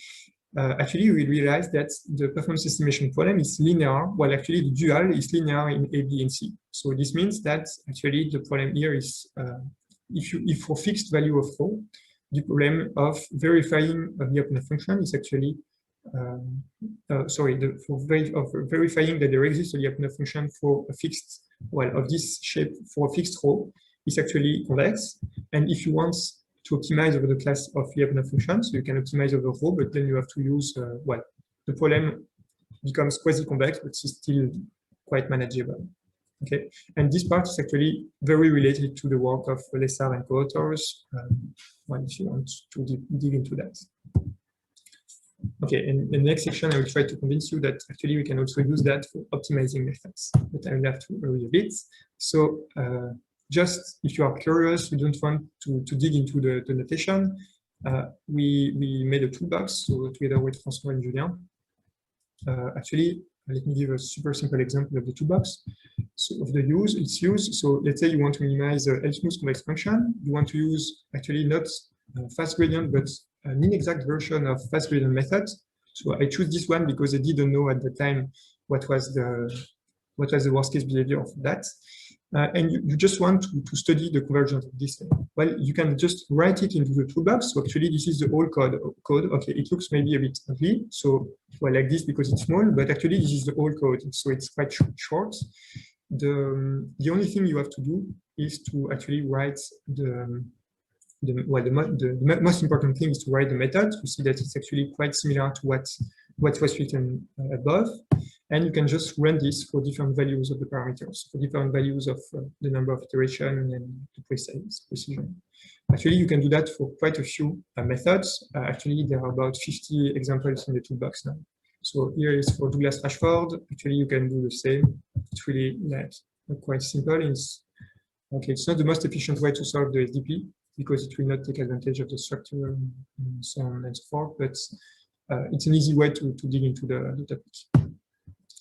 Actually, we realize that the performance estimation problem is linear, while actually the dual is linear in A, B, and C. So this means that actually the problem here is if for fixed value of rho, the problem of verifying a Lyapunov function is actually verifying that there exists a Lyapunov function for a fixed, well, of this shape for a fixed rho is actually convex. And if you want to optimize over the class of Lyapunov functions, so you can optimize over rho, but then you have to use, well, the problem becomes quasi-convex, but it's still quite manageable. Okay, and this part is actually very related to the work of Lessard and co-authors, well, if you want to dig into that. Okay, in the next section, I will try to convince you that actually we can also use that for optimizing methods, but I will have to hurry a bit. So just if you are curious, you don't want to dig into the notation, we made a toolbox, so together with François and Julien. Actually, let me give a super simple example of the toolbox. So of the its use. So let's say you want to minimize L smooth convex function. You want to use actually not fast gradient, but an inexact version of fast gradient method. So I choose this one because I didn't know at the time what was the worst case behavior of that. And you just want to study the convergence of this thing. Well, you can just write it into the toolbox. So actually, this is the whole code. Okay, it looks maybe a bit ugly. So, well, like this because it's small, but actually this is the whole code. So it's quite short. The only thing you have to do is to actually write the most important thing is to write the method. You see that it's actually quite similar to what was written above. And you can just run this for different values of the parameters, for different values of the number of iterations and the precision. Actually, you can do that for quite a few methods. Actually, there are about 50 examples in the toolbox now. So here is for Douglas Rashford. Actually, you can do the same. It's really quite simple. It's not the most efficient way to solve the SDP because it will not take advantage of the structure and so on and so forth, but it's an easy way to dig into the topic.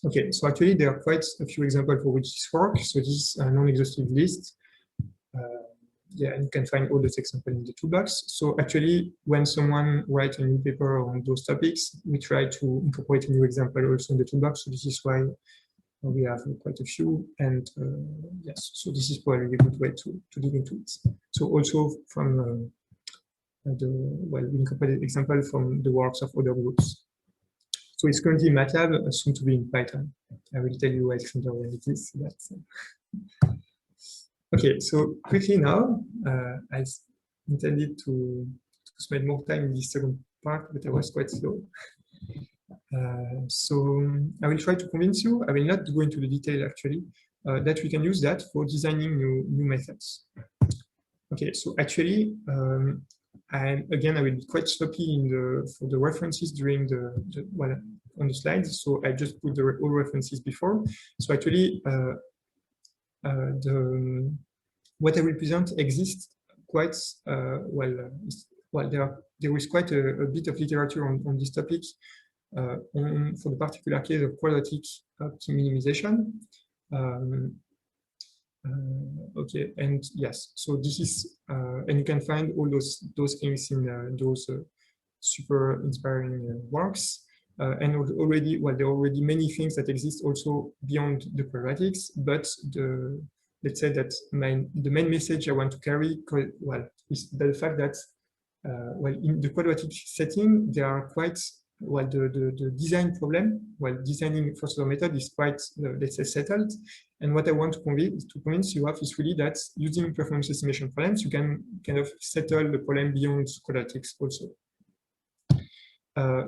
Okay, so actually there are quite a few examples for which this works. So this is a non-exhaustive list. Yeah, and you can find all those examples in the toolbox. So actually, when someone writes a new paper on those topics, we try to incorporate a new example also in the toolbox. So this is why we have quite a few. And yes, so this is probably a good way to dig into it. So also from we incorporated example from the works of other groups. So it's currently in MATLAB, soon to be in Python. I will tell you Alexander when it is. Okay, so quickly now, I intended to spend more time in this second part, but I was quite slow. So I will try to convince you, I will not go into the detail actually, that we can use that for designing new methods. Okay, so actually, and again, I will be quite sloppy for the references during on the slides. So I just put all references before. So actually, what I will present exists quite there is quite a bit of literature on this topic for the particular case of quadratic minimization. Okay, and yes, so this is and you can find all those things in those super inspiring works. And already, there are already many things that exist also beyond the quadratics, but let's say that the main message I want to carry, is the fact that, in the quadratic setting, there are quite, the design problem, designing first order method is quite, let's say, settled. And what I want to convince you of is really that using performance estimation problems, you can kind of settle the problem beyond quadratics also.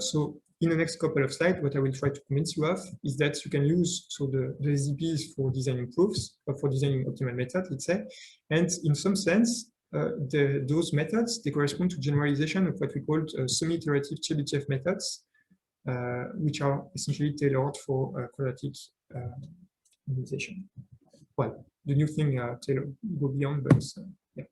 So in the next couple of slides, what I will try to convince you of is that you can use the SDPs for designing proofs, or for designing optimal methods, let's say. And in some sense, those methods, they correspond to generalization of what we call semi-iterative Chebyshev methods, which are essentially tailored for quadratic minimization. Well, the new thing go beyond, but yeah.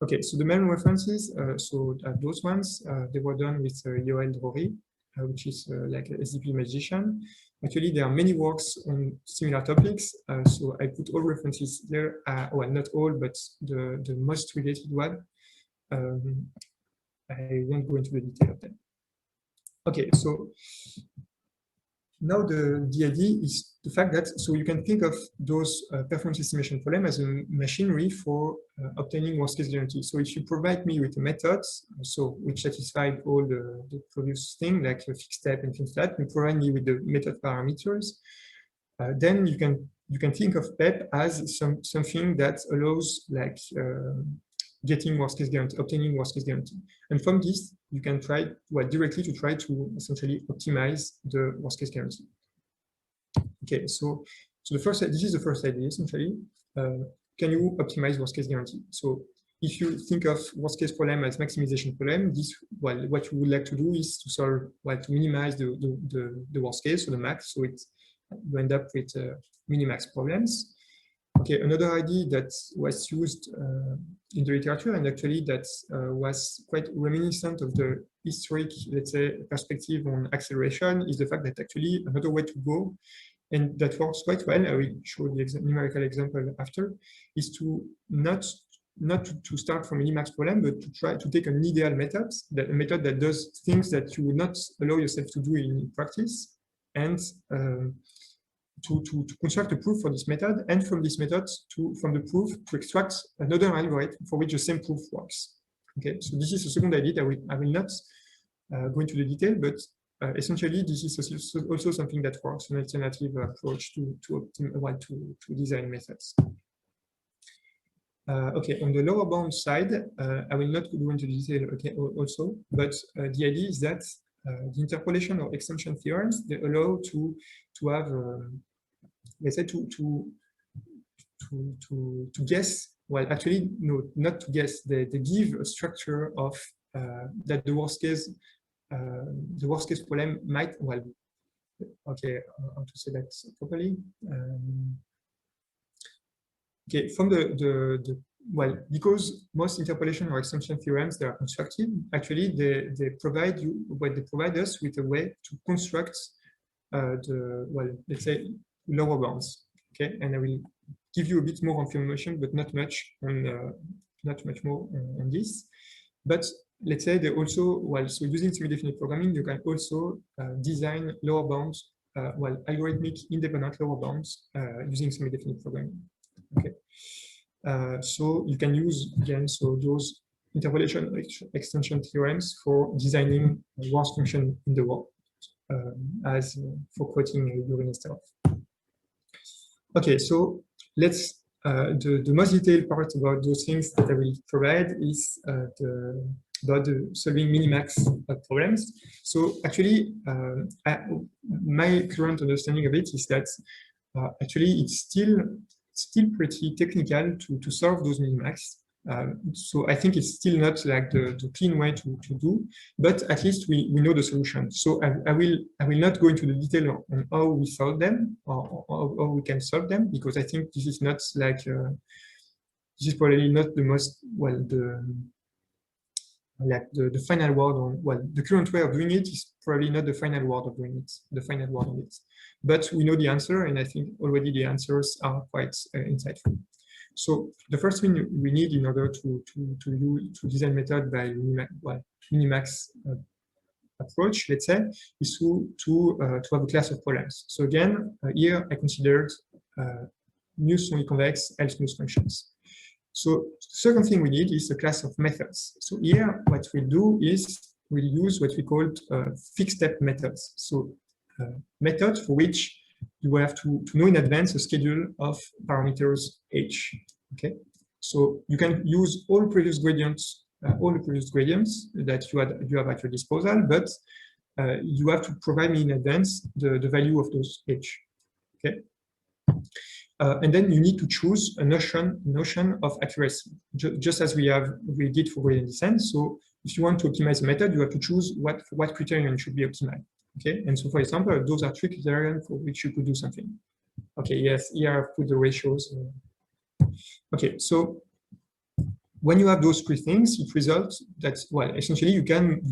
Okay, so the main references, those ones, they were done with Yoel Drori, which is like a SDP magician. Actually, there are many works on similar topics. So I put all references there. Well, not all, but the most related one. I won't go into the detail of them. Okay, so now the idea is the fact that, so you can think of those performance estimation problem as a machinery for obtaining worst case guarantee. So if you provide me with a method, which satisfied all the previous thing, like a fixed step and things like that, you provide me with the method parameters, then you can think of PEP as something that allows like getting worst case guarantee, obtaining worst case guarantee. And from this, you can try directly to try to essentially optimize the worst case guarantee. Okay, so this is the first idea essentially. Can you optimize worst case guarantee? So if you think of worst case problem as maximization problem, what you would like to do is to solve, to minimize the worst case, so the max, so you end up with minimax problems. Okay, another idea that was used in the literature, and actually that was quite reminiscent of the historic, let's say, perspective on acceleration, is the fact that actually another way to go, and that works quite well, I will show the numerical example after, is to not to start from a minimax problem, but to try to take an ideal method, a method that does things that you would not allow yourself to do in practice, and to construct a proof for this method, and from this method, from the proof, to extract another algorithm for which the same proof works. Okay, so this is the second idea. I will not go into the detail, but essentially, this is also something that works, an alternative approach to design methods. Okay, on the lower bound side, I will not go into detail. Okay, also, but the idea is that the interpolation or extension theorems, they allow to have, let's say, to guess. Well, actually, no, not to guess. They give a structure of that the worst case problem might, well, okay, how to say that properly? Okay, from well, because most interpolation or extension theorems, they are constructive. Actually, they provide you, well, they provide us with a way to construct well, let's say, lower bounds. Okay, and I will give you a bit more information, but not much more on this. But let's say they also, well, so using semi-definite programming, you can also design lower bounds, well, algorithmic independent lower bounds using semi-definite programming. Okay, so you can use again those interpolation extension theorems for designing a worst function in the world, as for quoting Jürgen. Okay, so let's the most detailed part about those things that I will provide is about the solving minimax problems. So actually, my current understanding of it is that actually it's still pretty technical to solve those minimax. So I think it's still not like the clean way to do, but at least we know the solution. So I will not go into the detail on how we solve them or how we can solve them, because I think this is not like this is probably not the most, well, the final word on, well, the current way of doing it is probably not the final word of doing it, the final word on it. But we know the answer, and I think already the answers are quite insightful. So the first thing we need in order to design method by minimax approach, let's say, is to have a class of problems. So again, here I considered mu strongly convex L smooth functions. So the second thing we need is a class of methods. So here, what we'll do is we'll use what we call fixed step methods. So methods for which you have to know in advance a schedule of parameters h. Okay, so you can use all previous gradients, that you have at your disposal, but you have to provide me in advance the value of those h. Okay. And then you need to choose a notion of accuracy, just as we did for gradient descent. So if you want to optimize a method, you have to choose what criterion should be optimized. Okay, and so for example, those are three criteria for which you could do something. Okay, yes, here I've put the ratios. Okay, so when you have those three things, it results that, well, essentially you can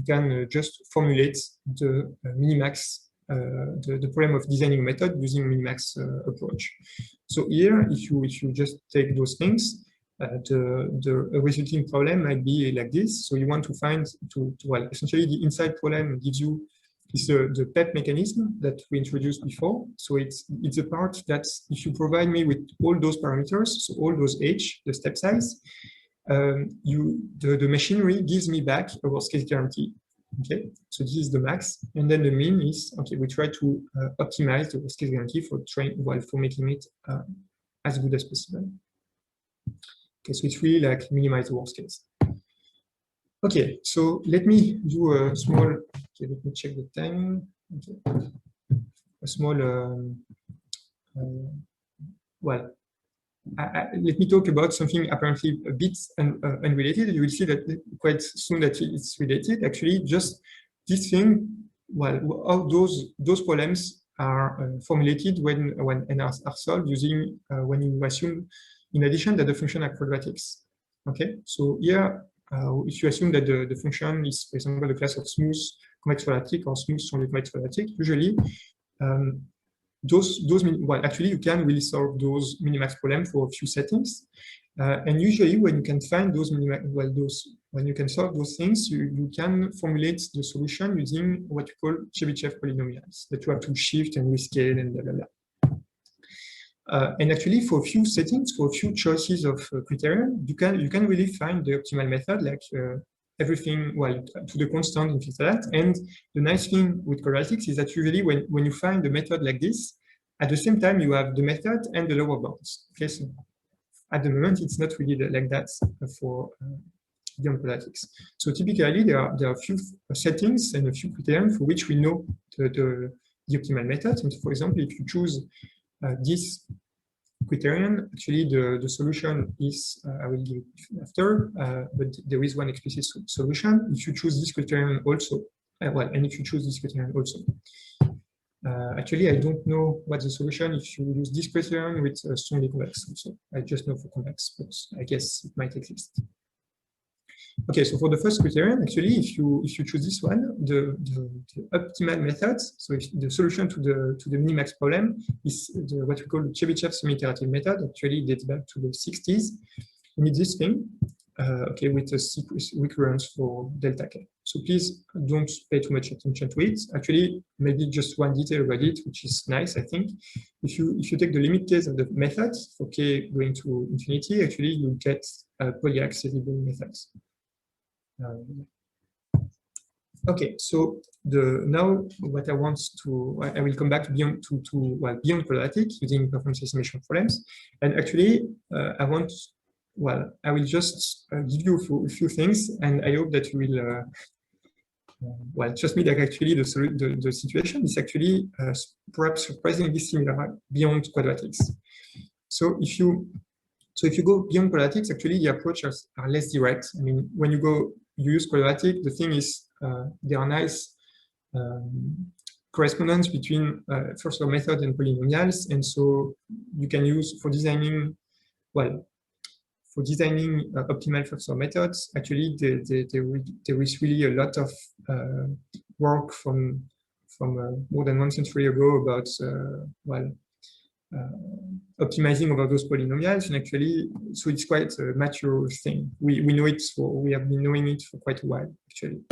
just formulate the minimax. The problem of designing a method using minimax approach. So here, if you just take those things, the resulting problem might be like this. So you want to find well, essentially the inside problem gives you is the PEP mechanism that we introduced before. So it's a part that if you provide me with all those parameters, so all those h, the step size, the machinery gives me back a worst case guarantee. Okay, so this is the max, and then the mean is, okay, we try to optimize the worst case guarantee for for making it as good as possible. Okay, so it's really like minimize the worst case. Okay, so let me do a small, okay, let me check the time. Okay. A small, well, let me talk about something apparently a bit unrelated. You will see that quite soon that it's related. Actually, just this thing, well, how those problems are formulated and are solved using when you assume, in addition, that the function are quadratics. Okay, so here, if you assume that the function is, for example, the class of smooth convex quadratic or smooth strongly convex quadratic, usually. Well, actually, you can really solve those minimax problems for a few settings, and usually, when you can find those when you can solve those things, you can formulate the solution using what you call Chebyshev polynomials that you have to shift and rescale and blah blah blah. And actually, for a few settings, for a few choices of criteria, you can really find the optimal method, like everything, well, to the constant and things like that. And the nice thing with quadratics is that usually when you find a method like this, at the same time you have the method and the lower bounds. Okay, so at the moment it's not really like that for beyond quadratics. So typically, there are a few settings and a few criteria for which we know the optimal method. And for example, if you choose this criterion, actually the solution is, I will give it after, but there is one explicit solution. If you choose this criterion also, and if you choose this criterion also. Actually, I don't know what the solution if you use this criterion with strongly convex also. I just know for convex, but I guess it might exist. Okay, so for the first criterion, actually, if you choose this one, the optimal method, so if the solution to the minimax problem is what we call the Chebyshev semi-iterative method. Actually, it dates back to the 60s. You need this thing, okay, with a recurrence for delta k. So please don't pay too much attention to it. Actually, maybe just one detail about it, which is nice, I think. If you take the limit case of the method for k going to infinity, actually you get polyaccessible methods. Okay, so now what I want to, I will come back to beyond beyond quadratic using performance estimation problems, and actually I will just give you a few things, and I hope that you will trust me that actually the situation is actually perhaps surprisingly similar beyond quadratics. So if you go beyond quadratics, actually the approaches are less direct. I mean, when you use quadratic, the thing is there are nice correspondence between first order method and polynomials, and so you can use for designing optimal first order methods. Actually, there is really a lot of work from more than 1 century ago about optimizing over those polynomials, and actually, so it's quite a mature thing. We know it we have been knowing it for quite a while, actually.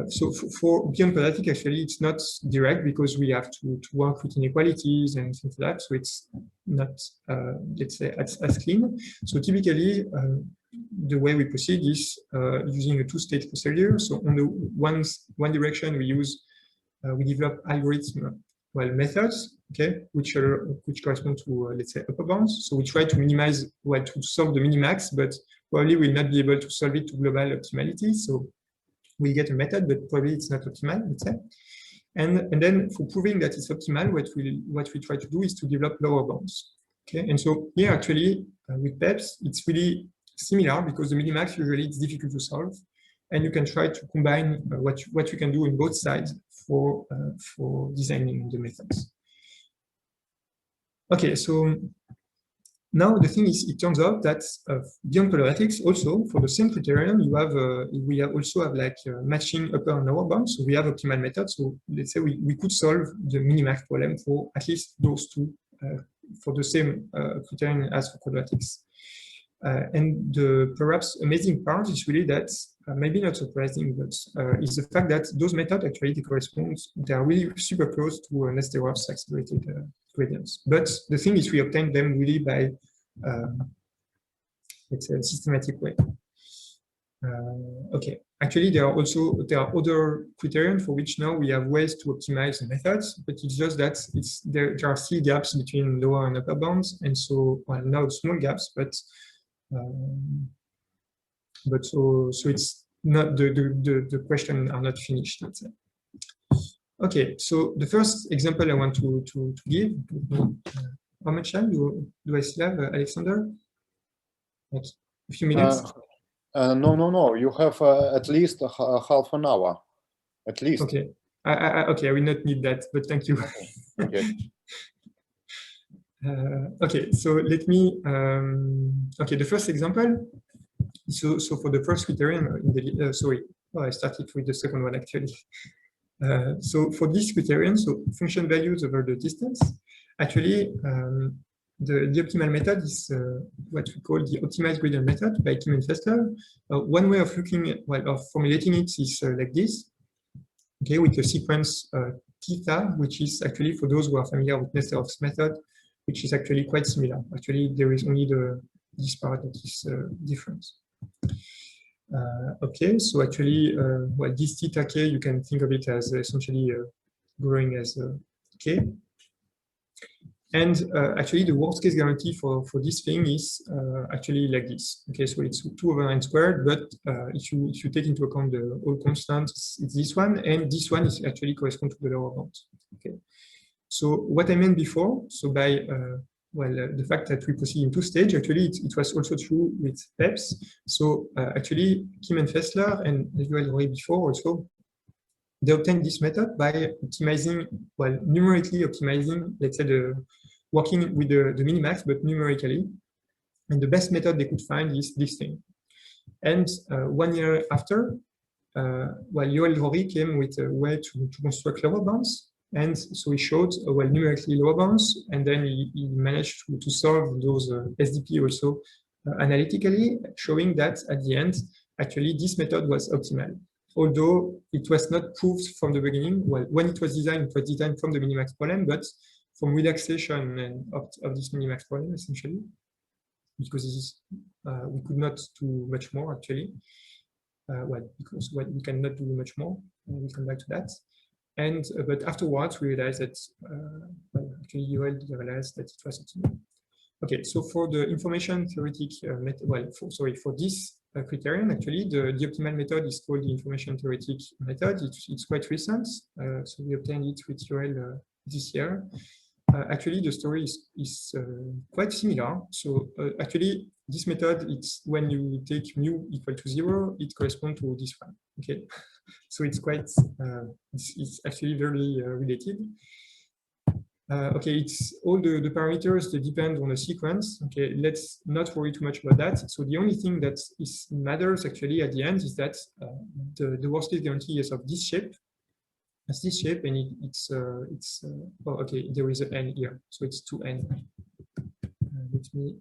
So for beyond quadratic, actually, it's not direct because we have to work with inequalities and things like that. So it's not, let's say, as clean. So typically, the way we proceed is using a two-stage procedure. So on the one direction, we develop algorithm methods, okay, which correspond to let's say upper bounds. So we try to minimize to solve the minimax, but probably we'll not be able to solve it to global optimality. So we get a method, but probably it's not optimal, let's say. And then for proving that it's optimal, what we try to do is to develop lower bounds. Okay, and so here actually with PEPs, it's really similar because the minimax usually it's difficult to solve, and you can try to combine what you can do in both sides for designing the methods. Okay, so now the thing is, it turns out that beyond quadratics, also for the same criterion, we also have like matching upper and lower bounds. So we have optimal methods. So let's say we could solve the minimax problem for at least those two for the same criterion as for quadratics. And the perhaps amazing part is really that, maybe not surprising, but is the fact that those methods actually they are really super close to Nesterov accelerated gradients. But the thing is, we obtain them really by, let's say, a systematic way. Okay, actually, there are other criterions for which now we have ways to optimize the methods, but it's just that there are still gaps between lower and upper bounds, and so now small gaps, but so it's not the question are not finished, let's say. Okay, so the first example I want to give, how much time do I still have, Alexander? Like a few minutes? No. You have at least half an hour, at least. Okay. Okay, I will not need that, but thank you. Okay. Okay, so let me. Okay, the first example. So for the first criterion, I started with the second one actually. So for this criterion, so function values over the distance, actually, the optimal method is what we call the optimized gradient method by Kim and Fester. One way of looking at, of formulating it is like this, okay, with the sequence theta, which is actually, for those who are familiar with Nesterov's method, which is actually quite similar. Actually, there is only this part that is different. Okay, so actually, this theta k, you can think of it as essentially growing as k. And actually, the worst case guarantee for this thing is actually like this. Okay, so it's 2/9 squared, but if you take into account the all constants, it's this one, and this one is actually correspond to the lower bound. Okay, so what I meant before, so by the fact that we proceed in 2 stages, actually it was also true with PEPs. So actually, Kim and Fessler, and as you already before also, they obtained this method by optimizing, well, numerically optimizing, let's say, working with the minimax, but numerically. And the best method they could find is this thing. And 1 year after, Yoel Drori came with a way to construct lower bounds. And so he showed, numerically lower bounds, and then he managed to solve those SDP also analytically, showing that at the end, actually, this method was optimal. Although it was not proved from the beginning. Well, when it was designed from the minimax problem, but from relaxation of this minimax problem, essentially, because this is, we could not do much more, actually. Because we cannot do much more. We'll come back to that. And but afterwards, we realized that actually, Yoel realized that it was optimal. Okay, so for the information theoretic method, for this criterion, actually, the optimal method is called the information theoretic method. It's quite recent, so we obtained it with Yoel this year. Actually, the story is quite similar. So actually, this method, it's when you take mu equal to 0, it corresponds to this one. Okay, so it's quite, it's actually very related. Okay, it's all the parameters, they depend on the sequence. Okay, let's not worry too much about that. So the only thing that matters actually at the end is that the worst case guarantee is of this shape. As this shape, and well, okay, there is an n here, so it's 2n. Let me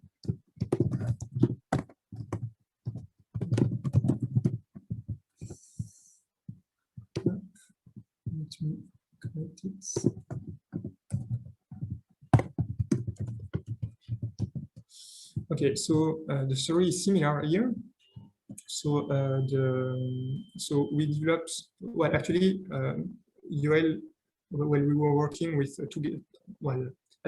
correct it. Okay, so the story is similar here. So so we developed, well, actually, Yoel, when we were working with at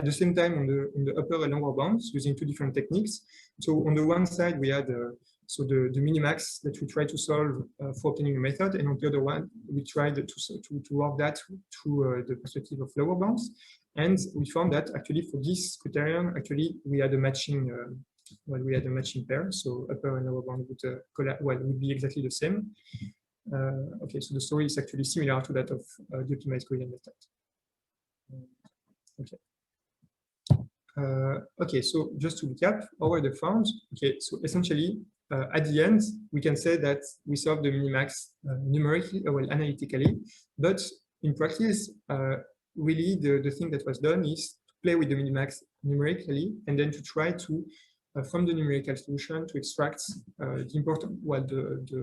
the same time on the upper and lower bounds using 2 different techniques. So on the one side we had so the minimax that we tried to solve for obtaining a method, and on the other one we tried to work that through the perspective of lower bounds, and we found that actually for this criterion actually we had a matching. We had a matching pair, so upper and lower bound would be exactly the same. Okay, so the story is actually similar to that of the optimized gradient method. Okay. Okay, so just to recap, how were the found? Okay, so essentially, at the end, we can say that we solved the minimax numerically, analytically, but in practice, really the thing that was done is to play with the minimax numerically, and then to try to from the numerical solution to extract the important,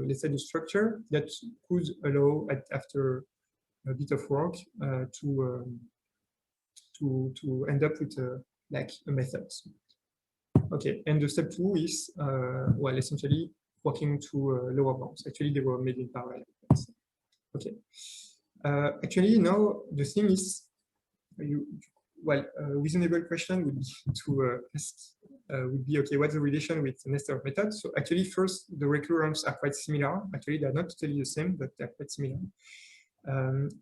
let's say the structure that could allow, after a bit of work, to end up with like a method. Okay, and the step 2 is essentially working to lower bounds. Actually, they were made in parallel. Okay. Actually, now the thing is, a reasonable question would be to ask, would be, okay, what's the relation with Nesterov method? So actually, first, the recurrents are quite similar. Actually, they're not totally the same, but they're quite similar.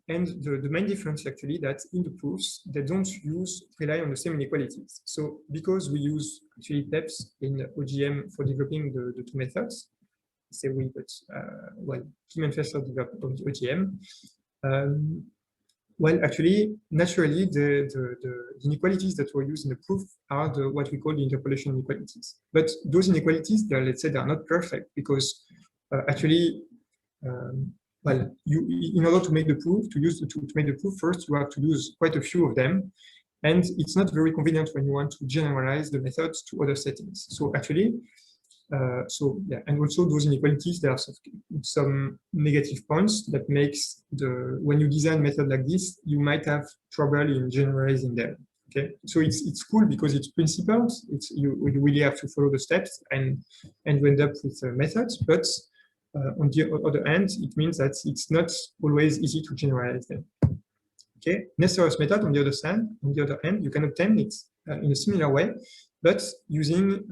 And the main difference actually that in the proofs, they don't rely on the same inequalities. So because we use actually PEPs in OGM for developing the 2 methods, say we, but Kim and Fessler developed OGM. Well, actually, naturally, the inequalities that were used in the proof are what we call the interpolation inequalities. But those inequalities, let's say, they are not perfect because actually, in order to make the proof, to make the proof first, you have to use quite a few of them, and it's not very convenient when you want to generalize the methods to other settings. So actually, and also those inequalities, there are some negative points that makes when you design a method like this, you might have trouble in generalizing them. Okay, so it's cool because it's principles. You really have to follow the steps and you end up with methods. But on the other hand, it means that it's not always easy to generalize them. Okay, Nesterov method on the other hand, you can obtain it in a similar way, but using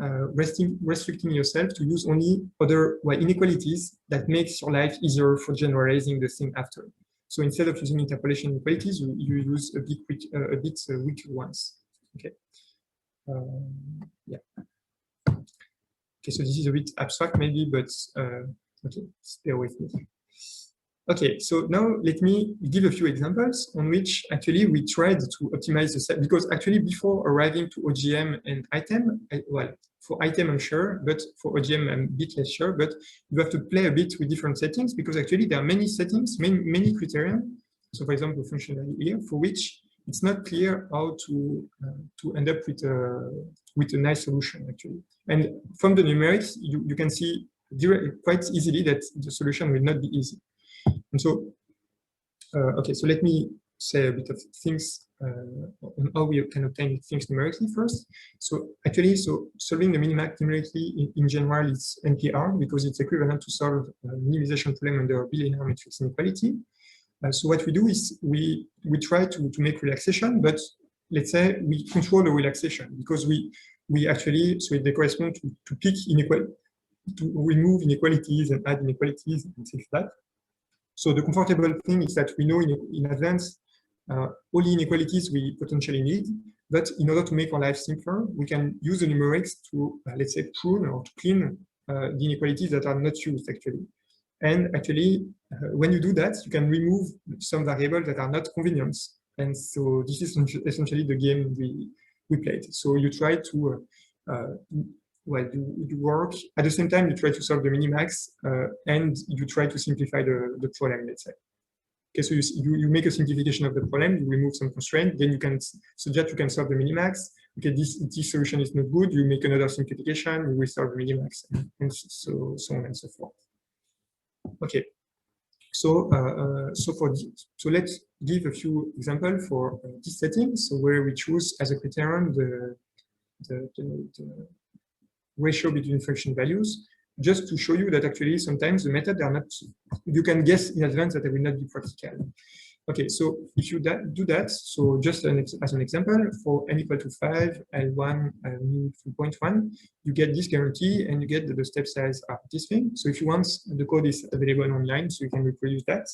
restricting yourself to use only other inequalities that makes your life easier for generalizing the thing after. So instead of using interpolation inequalities, you use a bit weaker ones. Okay. Yeah. Okay, so this is a bit abstract maybe, but okay, stay with me. Okay, so now let me give a few examples on which actually we tried to optimize the set, because actually before arriving to OGM and item, well, for item I'm sure, but for OGM I'm a bit less sure, but you have to play a bit with different settings, because actually there are many settings, many criteria. So for example, function value here, for which it's not clear how to end up with a nice solution actually. And from the numerics, you can see quite easily that the solution will not be easy. And so, okay, so let me say a bit of things on how we can obtain things numerically first. So actually, so solving the minimax numerically in general is NP-hard because it's equivalent to solve a minimization problem under a bilinear matrix inequality. So what we do is we try to make relaxation, but let's say we control the relaxation because we actually, so they correspond to pick inequality, to remove inequalities and add inequalities and things like that. So the comfortable thing is that we know in advance all the inequalities we potentially need, but in order to make our life simpler, we can use the numerics to, let's say, prune or to clean the inequalities that are not used actually. And actually, when you do that, you can remove some variables that are not convenient. And so this is essentially the game we played. So you try to, well, you work, at the same time, you try to solve the minimax and you try to simplify the problem, let's say. Okay, so you make a simplification of the problem, you remove some constraint, then you can suggest you can solve the minimax. Okay, this solution is not good, you make another simplification, you will solve the minimax, and so on and so forth. Okay, so so let's give a few examples for this setting. So where we choose as a criterion the ratio between function values, just to show you that actually sometimes the method are not, you can guess in advance that they will not be practical. Okay, so if you do that, so just as an example, for n equal to 5, L1, mu 2.1, you get this guarantee and you get the step size of this thing. So if you want, the code is available online, so you can reproduce that.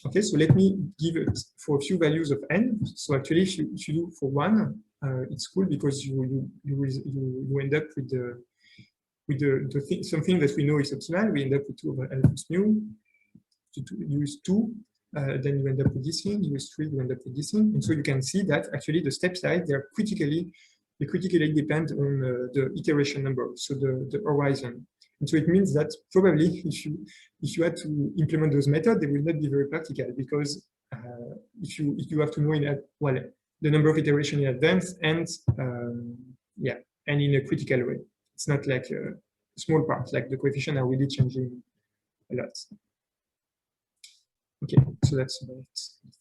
Okay, so let me give it for a few values of n. So actually, if you do for 1, it's cool because you end up with something that we know is optimal. We end up with 2 over L plus mu. You use 2. Then you end up with this thing, you use 3, you end up with this thing. And so you can see that actually the step size, they critically depend on the iteration number, so the horizon. And so it means that probably if you had to implement those methods, they will not be very practical because if you have to know well, the number of iterations in advance and yeah, and in a critical way. It's not like a small part, like the coefficients are really changing a lot. Okay, so that's about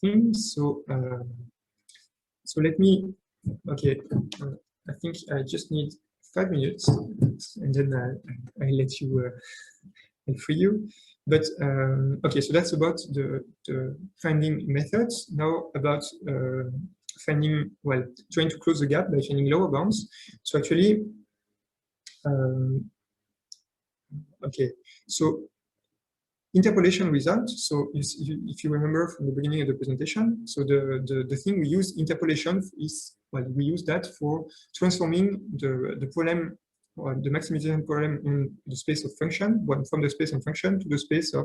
things. So, so let me. Okay, I think I just need 5 minutes, and then I let you. I'll free you. But okay, so that's about the finding methods. Now about finding, well, trying to close the gap by finding lower bounds. So actually, okay, so. Interpolation result. So if you remember from the beginning of the presentation, so the thing we use interpolation is, well, we use that for transforming the problem or the maximization problem in the space of function, from the space of function to the space of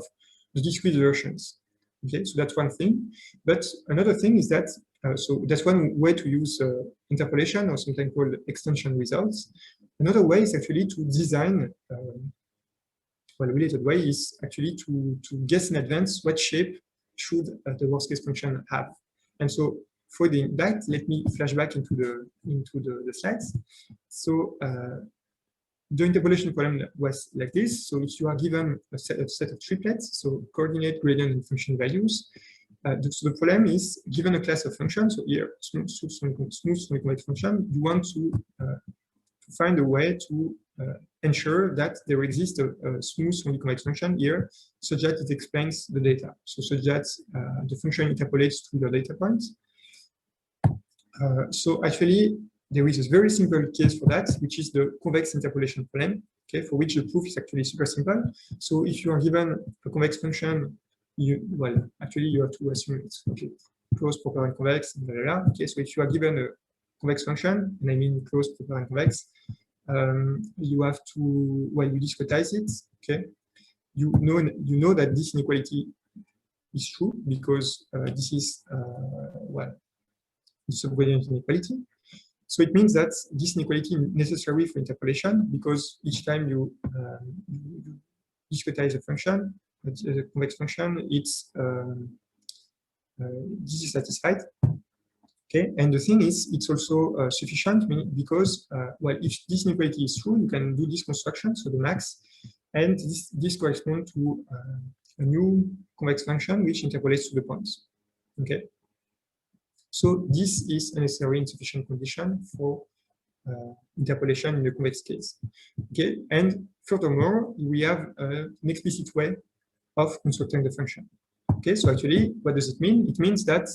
the discrete versions. Okay, so that's one thing. But another thing is that, so that's one way to use interpolation, or something called extension results. Another way is actually to design well, a related way is actually to guess in advance what shape should the worst case function have. And so for that, let me flash back into the slides. So the interpolation problem was like this. So if you are given a set of triplets, so coordinate, gradient, and function values, so the problem is given a class of functions. So here, smooth sonic function, you want to find a way to ensure that there exists a smooth sonic convex function here, such that it explains the data. So such that the function interpolates to the data points. So actually, there is a very simple case for that, which is the convex interpolation problem, okay, for which the proof is actually super simple. So if you are given a convex function, actually you have to assume it's okay, closed, proper, and convex, blah, blah, blah. Okay, so if you are given a convex function, and I mean closed, proper, and convex, you have to, you discretize it, okay? You know that this inequality is true because this is, the subgradient inequality. So it means that this inequality is necessary for interpolation because each time you discretize a function, a convex function, it's this is satisfied. Okay, and the thing is, it's also sufficient because if this inequality is true, you can do this construction, so the max, and this corresponds to a new convex function which interpolates to the points. Okay. So this is a necessary insufficient condition for interpolation in the convex case. Okay, and furthermore, we have an explicit way of constructing the function. Okay, so actually, what does it mean? It means that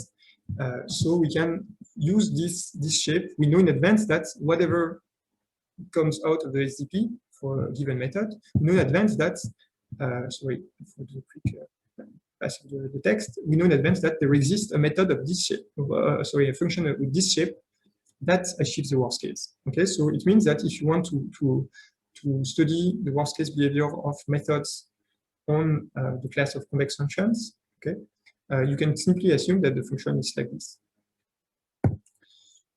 so we can use this shape. We know in advance that whatever comes out of the SDP for a given method, we know in advance that sorry for the quick. The text, we know in advance that there exists a method of this shape, a function with this shape that achieves the worst case. Okay, so it means that if you want to study the worst case behavior of methods on the class of convex functions, okay, you can simply assume that the function is like this.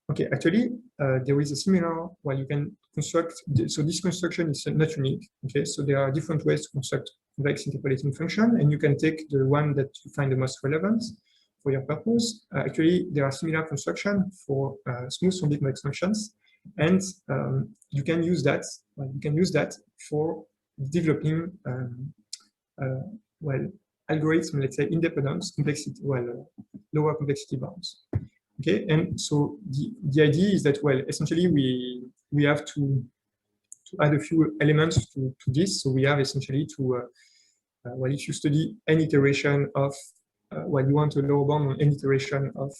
Okay, actually, there is a similar, you can construct, so this construction is not unique. Okay, so there are different ways to construct convex interpolating function, and you can take the one that you find the most relevant for your purpose. Actually, there are similar construction for smooth Sondic convex functions, and you can use that. You can use that for developing algorithm, let's say independence, complexity, lower complexity bounds. Okay, and so the idea is that essentially we have to add a few elements to this. So we have essentially to if you study any iteration of you want a lower bound on any iteration of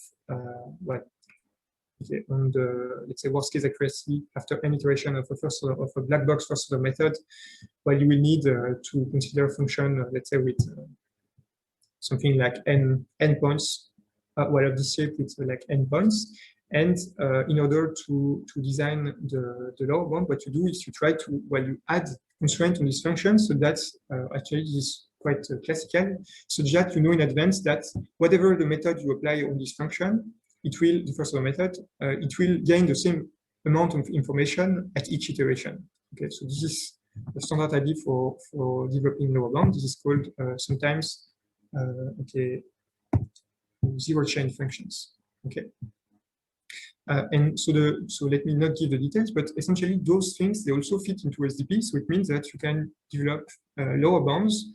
okay, on the, let's say, worst case accuracy after any iteration of a black box first order method, you will need to consider a function, let's say, with something like n points, of this shape with like n points. And in order to design the lower bound, what you do is you try to, you add constraint on this function, so that's actually this is quite classical, so that you know in advance that whatever the method you apply on this function, it will, the first order method, it will gain the same amount of information at each iteration. Okay, so this is the standard idea for developing lower bound. This is called sometimes zero chain functions. Okay. And so let me not give the details, but essentially those things, they also fit into SDP. So it means that you can develop lower bounds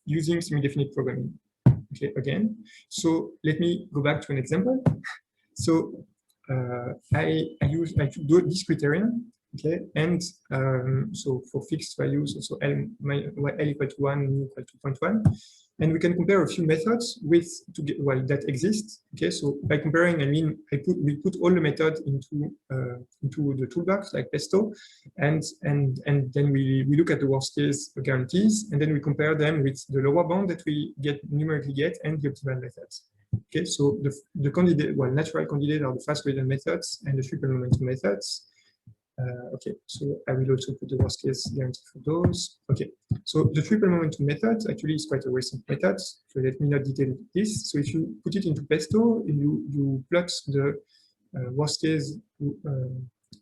using semi-definite programming. Okay, again. So let me go back to an example. So I took this criterion. Okay, and so for fixed values, so L equal to 1, mu equal to 2.1. And we can compare a few methods with that exist. Okay, so by comparing, I mean we put all the methods into the toolbox like Pesto, and then we look at the worst case guarantees, and then we compare them with the lower bound that we numerically get and the optimal methods. Okay, so the candidate, natural candidate are the fast gradient methods and the triple momentum methods. Okay, so I will also put the worst case guarantee for those. Okay, so the triple momentum method actually is quite a recent method, so let me not detail this. So if you put it into Pesto, you plot the worst case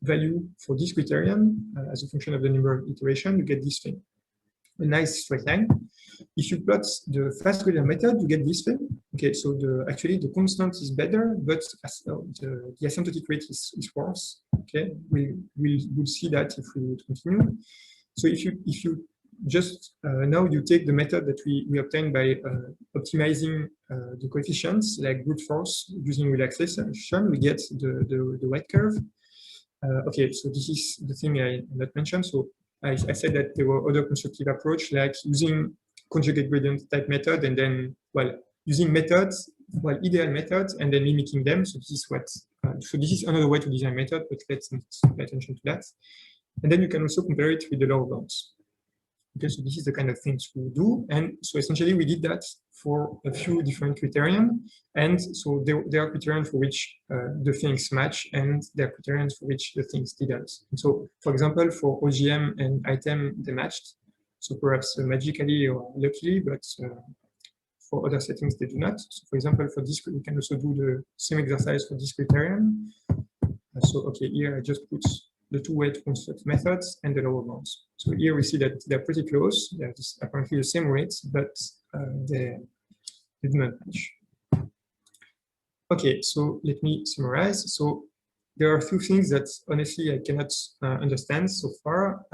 value for this criterion as a function of the number of iteration, you get this thing, a nice straight line. If you plot the fast gradient method, you get this thing. Okay, so actually the constant is better, but the asymptotic rate is worse. Okay, we'll see that if we would continue. So if you just now you take the method that we obtained by optimizing the coefficients like brute force using relaxation, we get the weight curve. Okay, so this is the thing I not mentioned. So I said that there were other constructive approaches like using conjugate gradient type method, and then using methods well, ideal methods and then mimicking them. So this is what, so this is another way to design method, but let's not pay attention to that. And then you can also compare it with the lower bounds. Okay, so this is the kind of things we do. And so essentially we did that for a few different criterion. And so there are criterion for which the things match, and there are criterion for which the things didn't. And so, for example, for OGM and item, they matched. So perhaps magically or luckily, but for other settings, they do not. So for example, for this, we can also do the same exercise for this criterion. So, okay, here I just put the two way to construct methods and the lower bounds. So here we see that they're pretty close. They're apparently the same rates, but they do not match. Okay, so let me summarize. So there are a few things that honestly I cannot understand so far.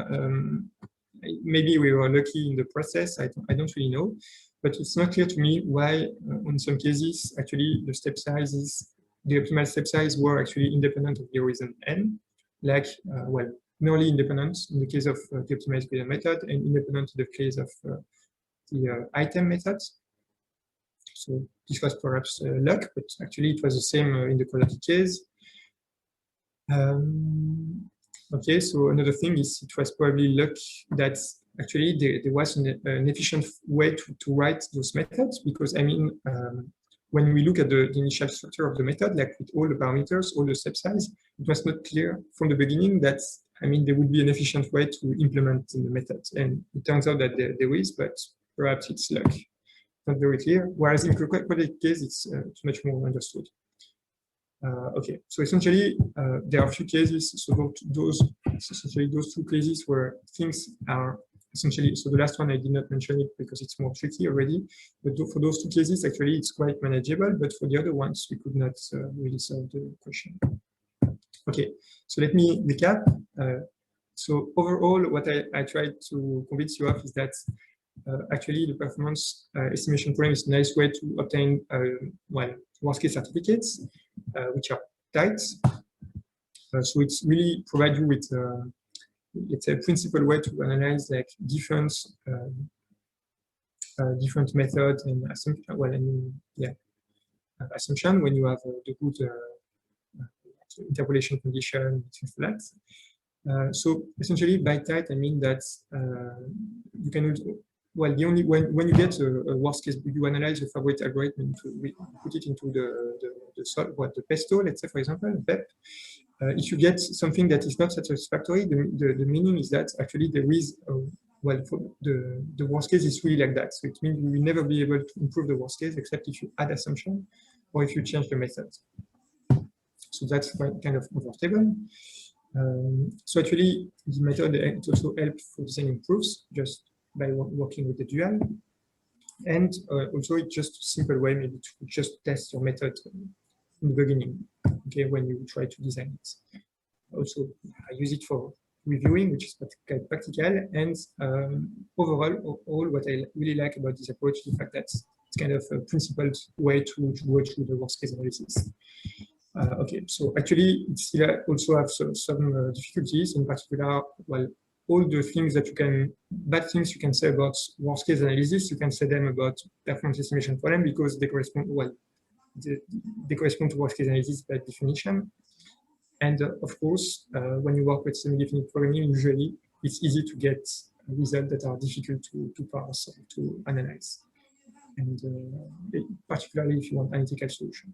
Maybe we were lucky in the process. I don't really know, but it's not clear to me why, in some cases, actually the step sizes, the optimal step size were actually independent of the horizon n. Like, well, nearly independent in the case of the optimized gradient method, and independent in the case of the item methods. So this was perhaps luck, but actually it was the same in the quadratic case. Okay, so another thing is it was probably luck that actually there was an efficient way to write those methods, because I mean, when we look at the initial structure of the method, like with all the parameters, all the step size, it was not clear from the beginning that, I mean, there would be an efficient way to implement the method. And it turns out that there is, but perhaps it's luck. Not very clear. Whereas in quadratic case, it's much more understood. Okay, so essentially, there are a few cases. So essentially those two cases where things are essentially, so the last one I did not mention it because it's more tricky already, but for those two cases, actually it's quite manageable, but for the other ones, we could not really solve the question. Okay, so let me recap. So overall, what I tried to convince you of is that actually the performance estimation problem is a nice way to obtain well, worst case certificates, which are tight. So it's really provide you with it's a principal way to analyze like different different methods and assumption. Well, I mean, yeah, assumption when you have the good interpolation condition, things like that. So essentially, by tight, I mean that you can. Well, the only when you get a worst case, you analyze the favorite algorithm to put it into the pesto, let's say, for example, PEP. If you get something that is not satisfactory, the meaning is that actually there is, well, for the worst case is really like that. So it means you will never be able to improve the worst case except if you add assumption or if you change the method. So that's kind of comfortable. So actually, the method it also helps for designing proofs just by working with the dual. And also it's just a simple way maybe to just test your method in the beginning, okay, when you try to design it. Also, I use it for reviewing, which is quite practical. And overall, what I really like about this approach is the fact that it's kind of a principled way to go through the worst case analysis. Okay, so actually, it still also have some difficulties, in particular, well, all the things that you can, bad things you can say about worst case analysis, you can say them about performance estimation problem because they correspond, well, they correspond to worst case analysis by definition. And of course, when you work with semi-definite programming, usually it's easy to get results that are difficult to parse or to analyze. And particularly if you want analytical solution.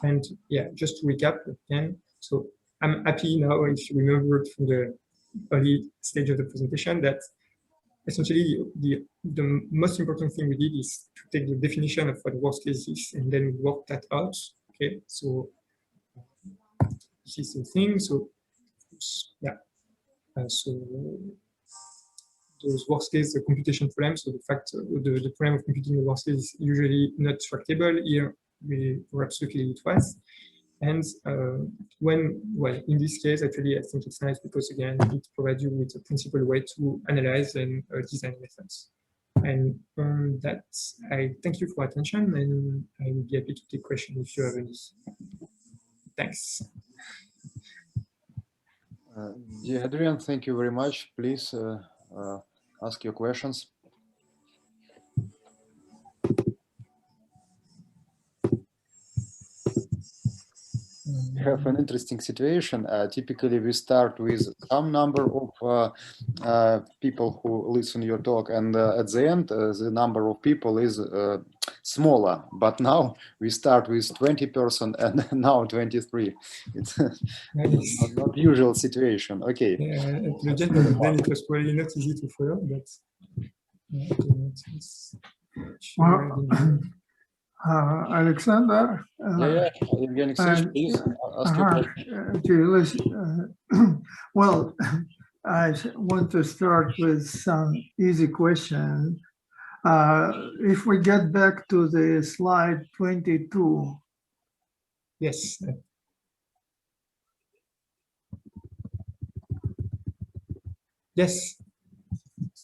And yeah, just to recap again, so I'm happy now if you remembered from the early stage of the presentation that essentially the most important thing we did is to take the definition of what the worst case is and then work that out. Okay, so this is the thing. So yeah, so those worst case computation problems. So the fact the problem of computing the worst case is usually not tractable. Here we perhaps luckily it was. And when, well, in this case, actually, I think it's nice because, again, it provides you with a principal way to analyze and design methods. And that, I thank you for attention, and I will be happy to take questions if you have any. Thanks. Dear Adrian, thank you very much. Please ask your questions. have an interesting situation. Typically, we start with some number of people who listen your talk, and at the end, the number of people is smaller. But now we start with 20% and now 23. It's Nice. not usual situation. Okay. Then it was probably not easy to follow, but Alexander, Yeah. Evgeny Alexeyevich, please ask your question. well, I want to start with some easy question. If we get back to the slide 22. Yes. Yes.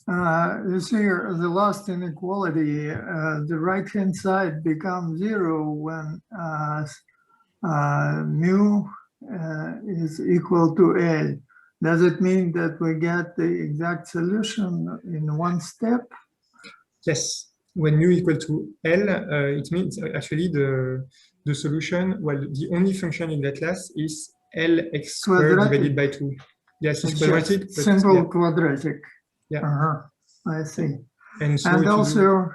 You see the last inequality, the right-hand side becomes 0 when mu is equal to L. Does it mean that we get the exact solution in one step? Yes. When mu equal to L, it means actually the solution, well, the only function in that class is Lx squared divided by 2. Yes, it's quadratic. But simple yeah. Quadratic. Yeah. I see. And, so and also,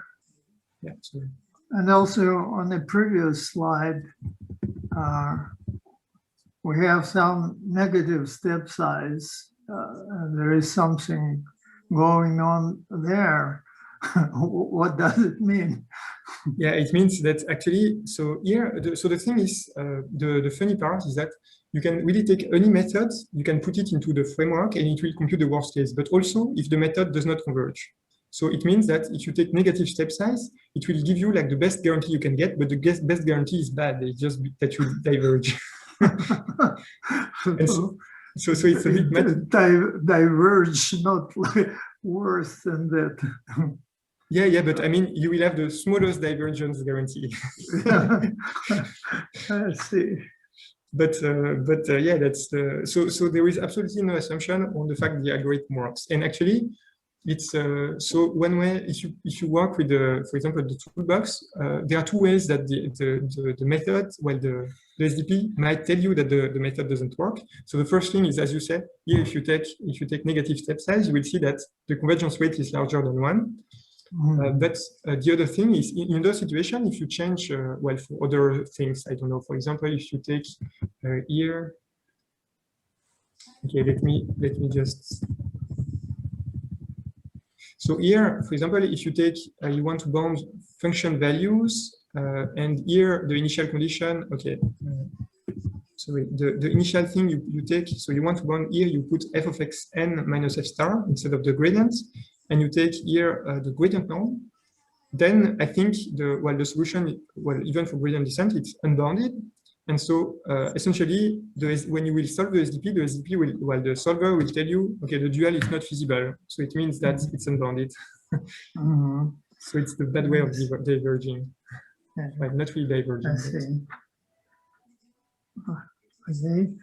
yeah, sorry. And also on the previous slide, we have some negative step size. And there is something going on there. What does it mean? Yeah, it means that actually, so here, so the thing is, the funny part is that you can really take any method, you can put it into the framework and it will compute the worst case, but also if the method does not converge. So it means that if you take negative step size, it will give you like the best guarantee you can get, but the best guarantee is bad. It's just that you diverge. So it's a bit diverge, not like worse than that. Yeah, but I mean, you will have the smallest divergence guarantee. I see. But yeah, that's the so there is absolutely no assumption on the fact the algorithm works. And actually, it's so if you work with for example the toolbox, there are two ways that the method, well the SDP might tell you that the method doesn't work. So the first thing is, as you said, here if you take negative step size, you will see that the convergence rate is larger than 1. But the other thing is, in those situations, if you change, well, for other things, I don't know, for example, if you take here, okay, let me just, so here, for example, if you take, you want to bound function values, and here the initial condition, okay, sorry, the initial thing you take, so you want to bound here, you put f of xn minus f star instead of the gradient, and you take here the gradient norm, then I think the solution, well, even for gradient descent, it's unbounded. And so essentially, when you will solve the SDP will, well, the solver will tell you, okay, the dual is not feasible. So it means that it's unbounded. So it's the bad way of diverging. Well, not really diverging. I see. Okay.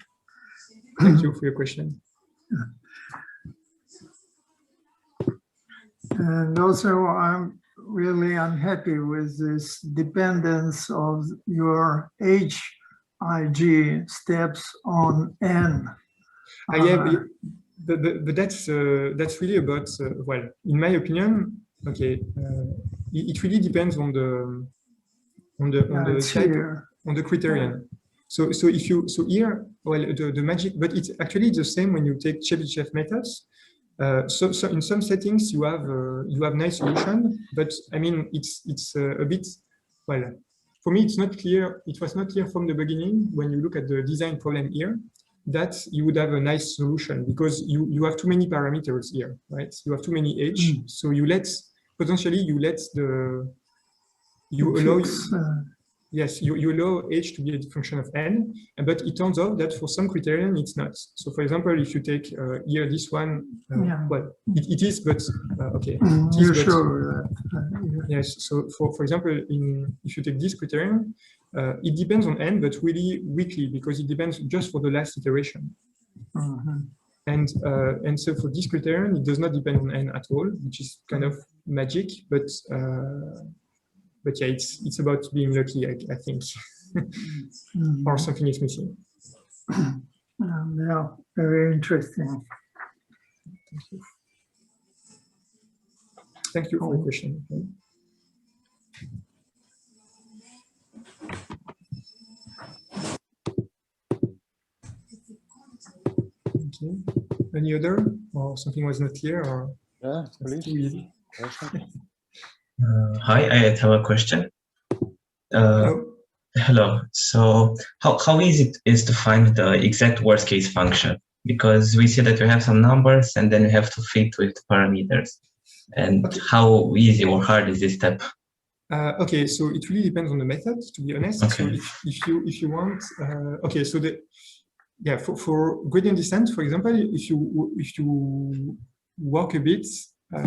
Thank you for your question. And also, I'm really unhappy with this dependence of your HIG steps on N. Yeah, but that's really about, well, in my opinion, okay, it really depends on the type, on the criterion. So if you, here, well, the magic, but it's actually the same when you take Chebyshev methods. So in some settings you have nice solution, but I mean it's a bit, well, for me it's not clear. It was not clear from the beginning when you look at the design problem here that you would have a nice solution, because you have too many parameters here, right? You have too many h, so you allow. Yes, you allow h to be a function of n, but it turns out that for some criterion it's not. So for example, if you take here this one, well, it is, but okay. You're sure that. Yes, so for example, if you take this criterion, it depends on n, but really weakly, because it depends just for the last iteration. And so for this criterion, it does not depend on n at all, which is kind of magic, but yeah, it's about being lucky, I think, or something is missing. Yeah, very interesting. Thank you for the question. Okay. Any other, or something was not clear, or Yeah, it's please. too easy? Question? Hi, I have a question. No? Hello. So how easy it is to find the exact worst case function? Because we see that you have some numbers and then you have to fit with parameters. And Okay. how easy or hard is this step? Okay, so it really depends on the method, to be honest. So Okay. if you want, okay, so for gradient descent, for example, if you work a bit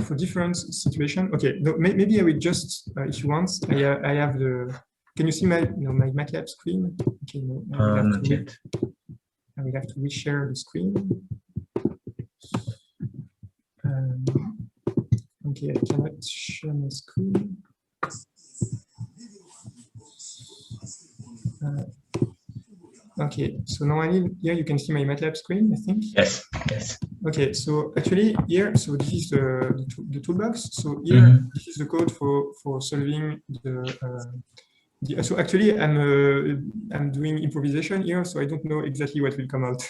for different situation. Okay, no, maybe I will just if you want, I have the. Can you see my my MATLAB screen? Okay, no, Not yet. I will have to reshare the screen. Okay, I cannot share my screen. Okay, so normally here you can see my MATLAB screen, I think. Yes, yes. Okay, so actually here, so this is the toolbox. So here, this is the code for solving so actually I'm doing improvisation here, so I don't know exactly what will come out.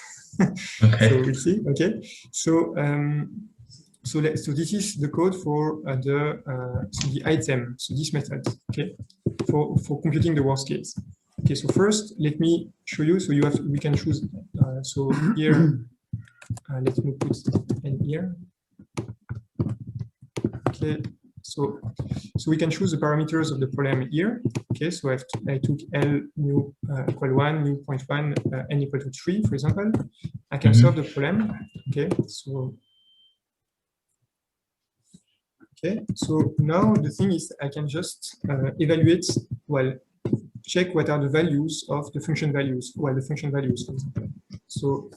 Okay. So we'll see. Okay, so so this is the code for the item. So this method, okay, for computing the worst case. Okay, so first let me show you. So we can choose. So here, let me put n here. Okay, so we can choose the parameters of the problem here. Okay, so I took L new equal 1, new 0.1, n equal to 3, for example. I can solve the problem. Okay, so now the thing is I can just evaluate, well, check what are the values of the function values, well, the function values, for example. So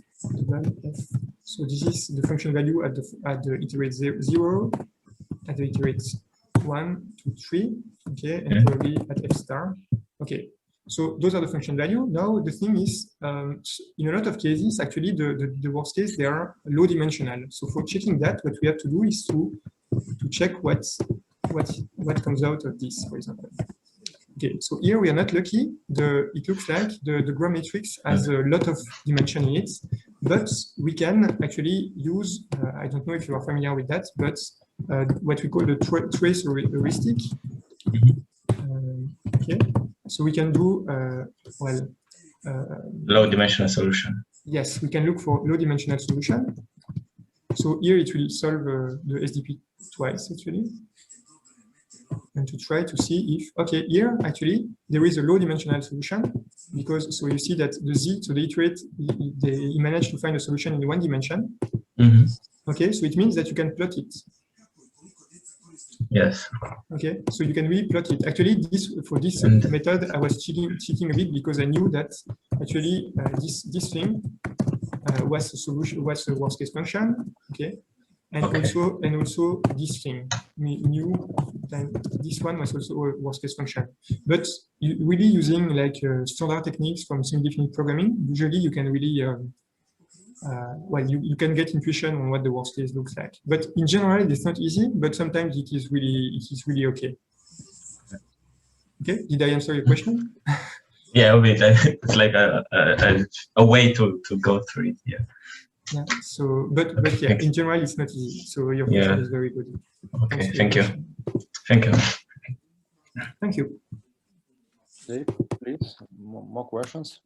this is the function value at the iterate 0, at the iterate 1, 2, 3, okay, and probably at f star. Okay, so those are the function value. Now the thing is, in a lot of cases, actually the worst case, they are low dimensional. So for checking that, what we have to do is to check what comes out of this, for example. Okay, so here we are not lucky. It looks like the Gram matrix has a lot of dimension in it, but we can actually use, I don't know if you are familiar with that, but what we call the trace heuristic. Okay, so we can do, low dimensional solution. Yes, we can look for low dimensional solution. So here it will solve the SDP twice, actually. And to try to see if, okay, here actually there is a low dimensional solution, because so you see that the Z, so the iterate, they managed to find a solution in 1 dimension. Okay, so it means that you can plot it. Yes. Okay, so you can really plot it. Actually, for this method, I was cheating a bit because I knew that actually this thing was a solution, was a worst case function. Okay. And also this thing, new, this one was also a worst case function. But really using like standard techniques from semi-definite programming, usually you can really, well, you can get intuition on what the worst case looks like. But in general, it's not easy, but sometimes it is really okay. Okay, did I answer your question? Yeah, a bit. It's like a way to go through it. Yeah. Yeah. So, but yeah, in general, it's not easy. So your question is very good. Okay. Thank you. Thank you. Thank you. Okay, please, more questions.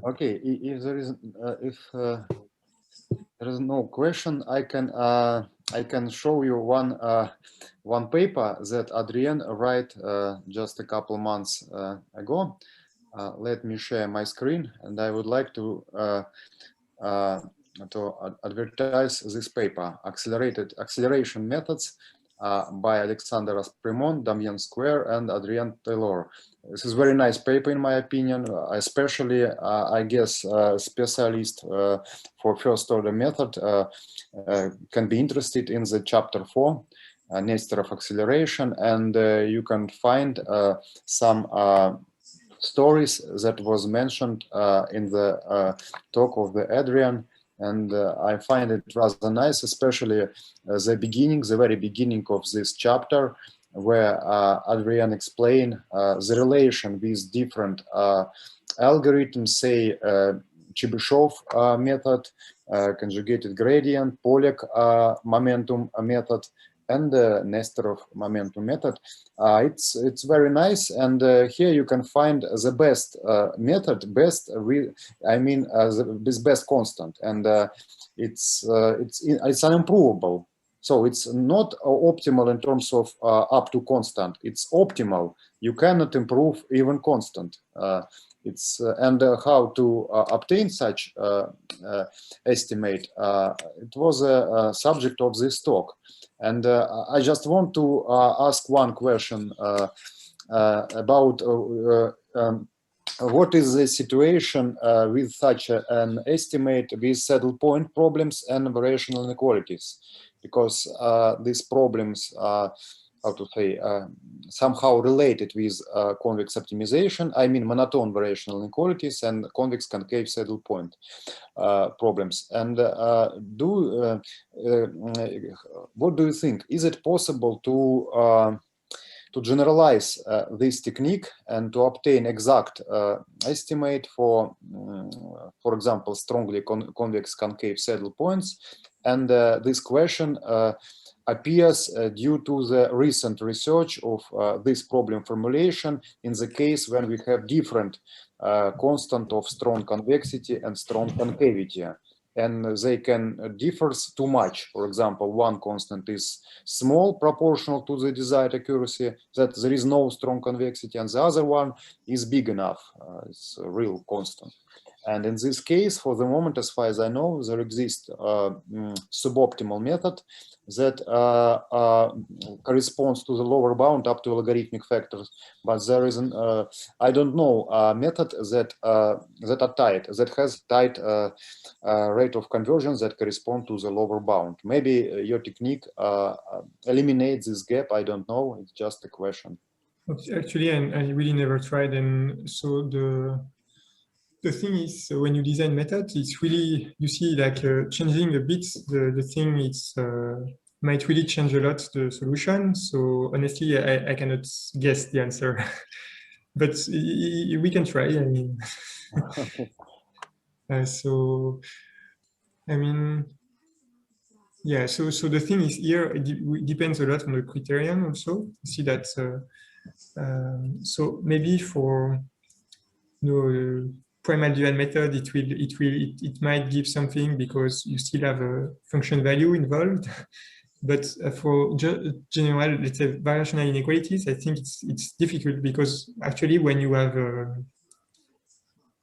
Okay, if there is there is no question, I can show you one paper that Adrien wrote just a couple months ago. Let me share my screen, and I would like to advertise this paper: acceleration methods by Alexander Aspremont, Damien Square, and Adrien Taylor. This is a very nice paper, in my opinion, especially, I guess, specialist for first-order method can be interested in the chapter 4, Nesterov acceleration, and you can find some stories that was mentioned in the talk of the Adrian. And I find it rather nice, especially the very beginning of this chapter, where Adrian explained the relation with different algorithms, say Chebyshev method, conjugated gradient, Pollack momentum method, and the Nesterov momentum method. It's very nice, and here you can find the best method, this best constant, and it's unimprovable. So it's not optimal in terms of up to constant. It's optimal. You cannot improve even constant. And how to obtain such estimate. It was a subject of this talk. And I just want to ask one question about what is the situation with such an estimate with saddle point problems and variational inequalities? Because these problems are, how to say, somehow related with convex optimization. I mean monotone variational inequalities and convex concave saddle point problems. And what do you think? Is it possible to generalize this technique and to obtain exact estimate for example, strongly convex concave saddle points? And this question appears due to the recent research of this problem formulation in the case when we have different constant of strong convexity and strong concavity. And they can differ too much. For example, one constant is small proportional to the desired accuracy, that there is no strong convexity, and the other one is big enough, it's a real constant. And in this case, for the moment, as far as I know, there exists a suboptimal method that corresponds to the lower bound up to logarithmic factors. But there is an, I don't know, method that has tight rate of conversion that correspond to the lower bound. Maybe your technique eliminates this gap. I don't know. It's just a question. Actually, I really never tried, and so the thing is, when you design methods, it's really, you see, like changing a bit the thing, it's might really change a lot the solution. So honestly, I cannot guess the answer, but we can try. I mean, so I mean, yeah. So the thing is here, it depends a lot on the criterion also. See that. So maybe for primal dual method, it might give something because you still have a function value involved. But for general, let's say, variational inequalities, I think it's difficult because actually when you have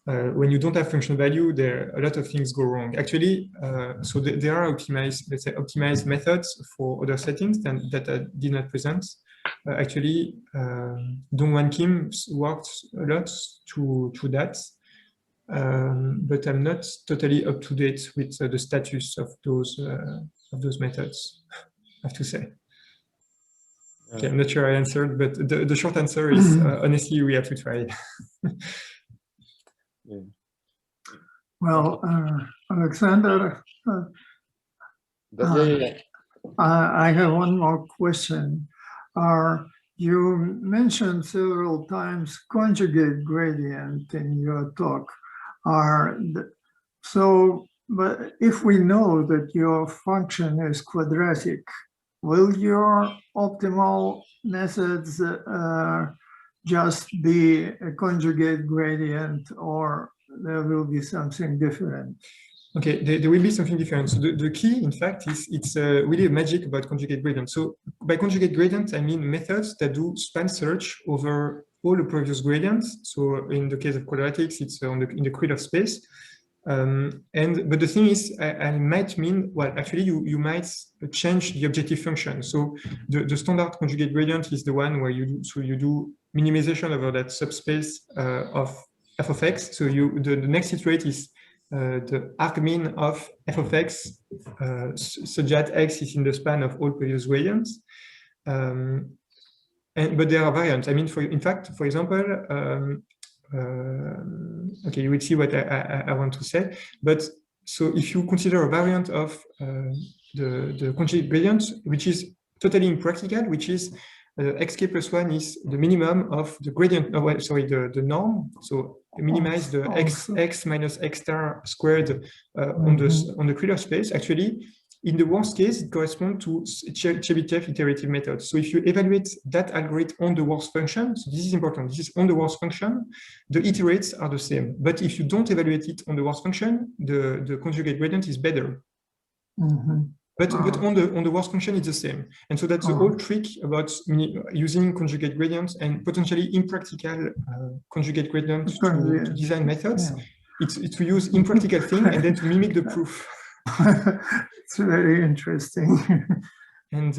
when you don't have function value, there a lot of things go wrong. Actually, so there are optimized, let's say, optimized methods for other settings that I did not present. Actually, Dongwan Kim worked a lot to that. But I'm not totally up to date with the status of those methods, I have to say. Okay, I'm not sure I answered, but the short answer is honestly, we have to try. Well, Alexander, I have one more question. You mentioned several times conjugate gradient in your talk. But if we know that your function is quadratic, will your optimal methods just be a conjugate gradient, or there will be something different? Okay, there will be something different. So the key, in fact, is it's really a magic about conjugate gradient. So by conjugate gradient, I mean methods that do span search over all the previous gradients. So in the case of quadratics, it's in the Krylov space. But the thing is, I might mean, well, actually you might change the objective function. So the standard conjugate gradient is the one where you do minimization over that subspace of f of x. So the next iterate is the argmin of f of x such that x is in the span of all previous gradients. But there are variants. I mean, in fact, for example, okay, you will see what I want to say. But so if you consider a variant of the conjugate gradient, which is totally impractical, which is xk plus 1 is the minimum of the gradient, well, sorry, the norm. So minimize the x minus x star squared on the Krylov space. Actually, in the worst case, it corresponds to Chebyshev iterative method. So if you evaluate that algorithm on the worst function, so this is important, this is on the worst function, the iterates are the same. But if you don't evaluate it on the worst function, the conjugate gradient is better. But on the worst function, it's the same. And so that's the whole trick about using conjugate gradients and potentially impractical conjugate gradients to design methods. It's to use impractical thing and then to mimic the proof. It's very interesting. And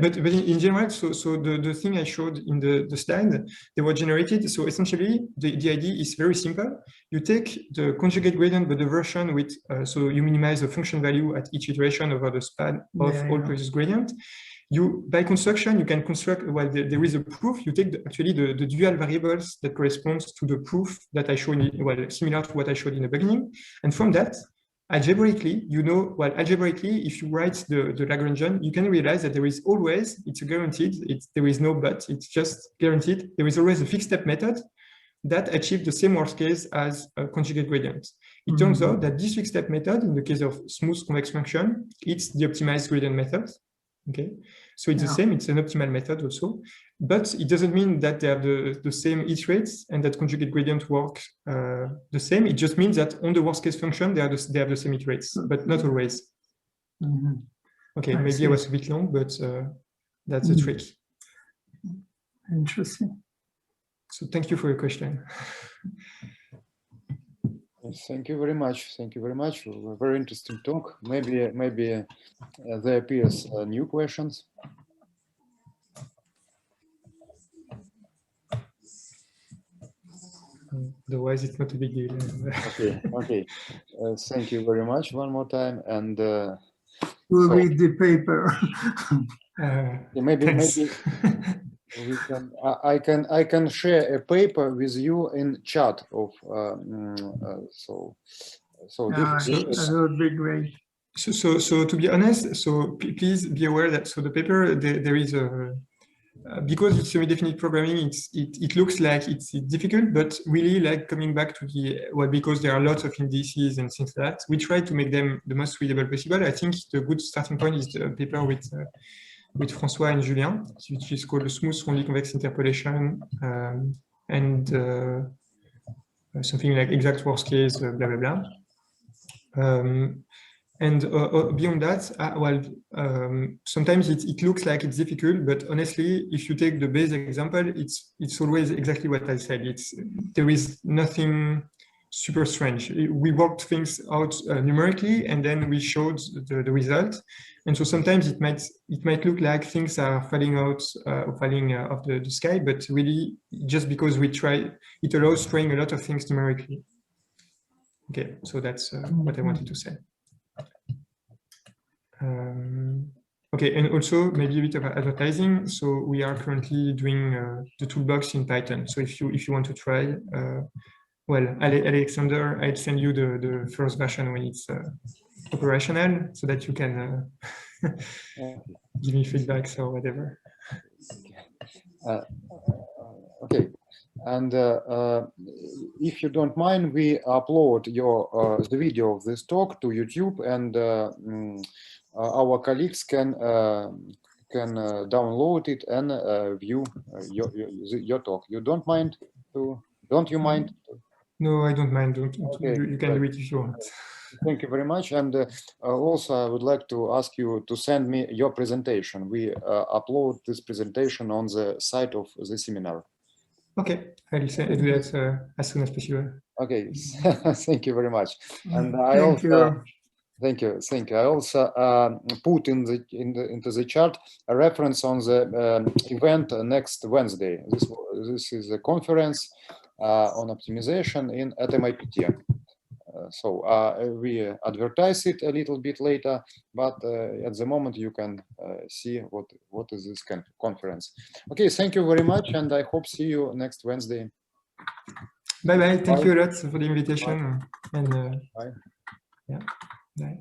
but in general, so the thing I showed in the slide, they were generated. So essentially, the idea is very simple. You take the conjugate gradient, but the version with so you minimize the function value at each iteration over the span of all previous gradient. You, by construction, you can construct, well, there is a proof. You take actually the dual variables that corresponds to the proof that I showed, well, similar to what I showed in the beginning. And from that, algebraically, you know, well, algebraically, if you write the Lagrangian, you can realize that there is always, it's a guaranteed, there is no but, it's just guaranteed. There is always a fixed step method that achieves the same worst case as a conjugate gradient. It turns out that this fixed step method, in the case of smooth convex function, it's the optimized gradient method. Okay, so it's the same, it's an optimal method also, but it doesn't mean that they have the same iterates and that conjugate gradient work the same. It just means that on the worst case function, they have the same iterates, but not always. Okay, maybe I was a bit long, but that's the trick. Interesting. So thank you for your question. Thank you very much. Thank you very much. A very interesting talk. Maybe there appears new questions. Otherwise, it's not a big deal. Okay. Thank you very much one more time. And we'll read the paper. Maybe we can. I can share a paper with you in chat of so that would be great. So to be honest, so please be aware that the paper there is a because it's semi-definite programming, it looks like it's difficult, but really like coming back to because there are lots of indices and things like that, we try to make them the most readable possible. I think the good starting point is the paper with François and Julien, which is called the Smooth Strongly Convex Interpolation and something like exact worst case, blah, blah, blah. And beyond that, sometimes it looks like it's difficult, but honestly, if you take the base example, it's always exactly what I said. There is nothing super strange. We worked things out numerically, and then we showed the result. And so sometimes it might look like things are falling out or falling off the sky, but really just because we try, it allows trying a lot of things numerically. Okay, so that's what I wanted to say. Okay, and also maybe a bit of advertising. So we are currently doing the toolbox in Python. So if you want to try, well, Alexander, I'll send you the first version when it's operational, so that you can give me feedbacks or whatever. Okay, and if you don't mind, we upload the video of this talk to YouTube, and our colleagues can download it and view your talk. You don't mind to? Don't you mind? No, I don't mind. Okay, you can do it if you want. Thank you very much. And also, I would like to ask you to send me your presentation. We upload this presentation on the site of the seminar. Okay, I'll do that as soon as possible. Okay, thank you very much. And I Thank also you. thank you. I also put into the chart a reference on the event next Wednesday. This is a conference on optimization at MIPT. So we advertise it a little bit later, but at the moment you can see what is this conference. Okay, thank you very much, and I hope see you next Wednesday. Bye bye. Thank Bye. you a lot for the invitation. And Bye. yeah, bye.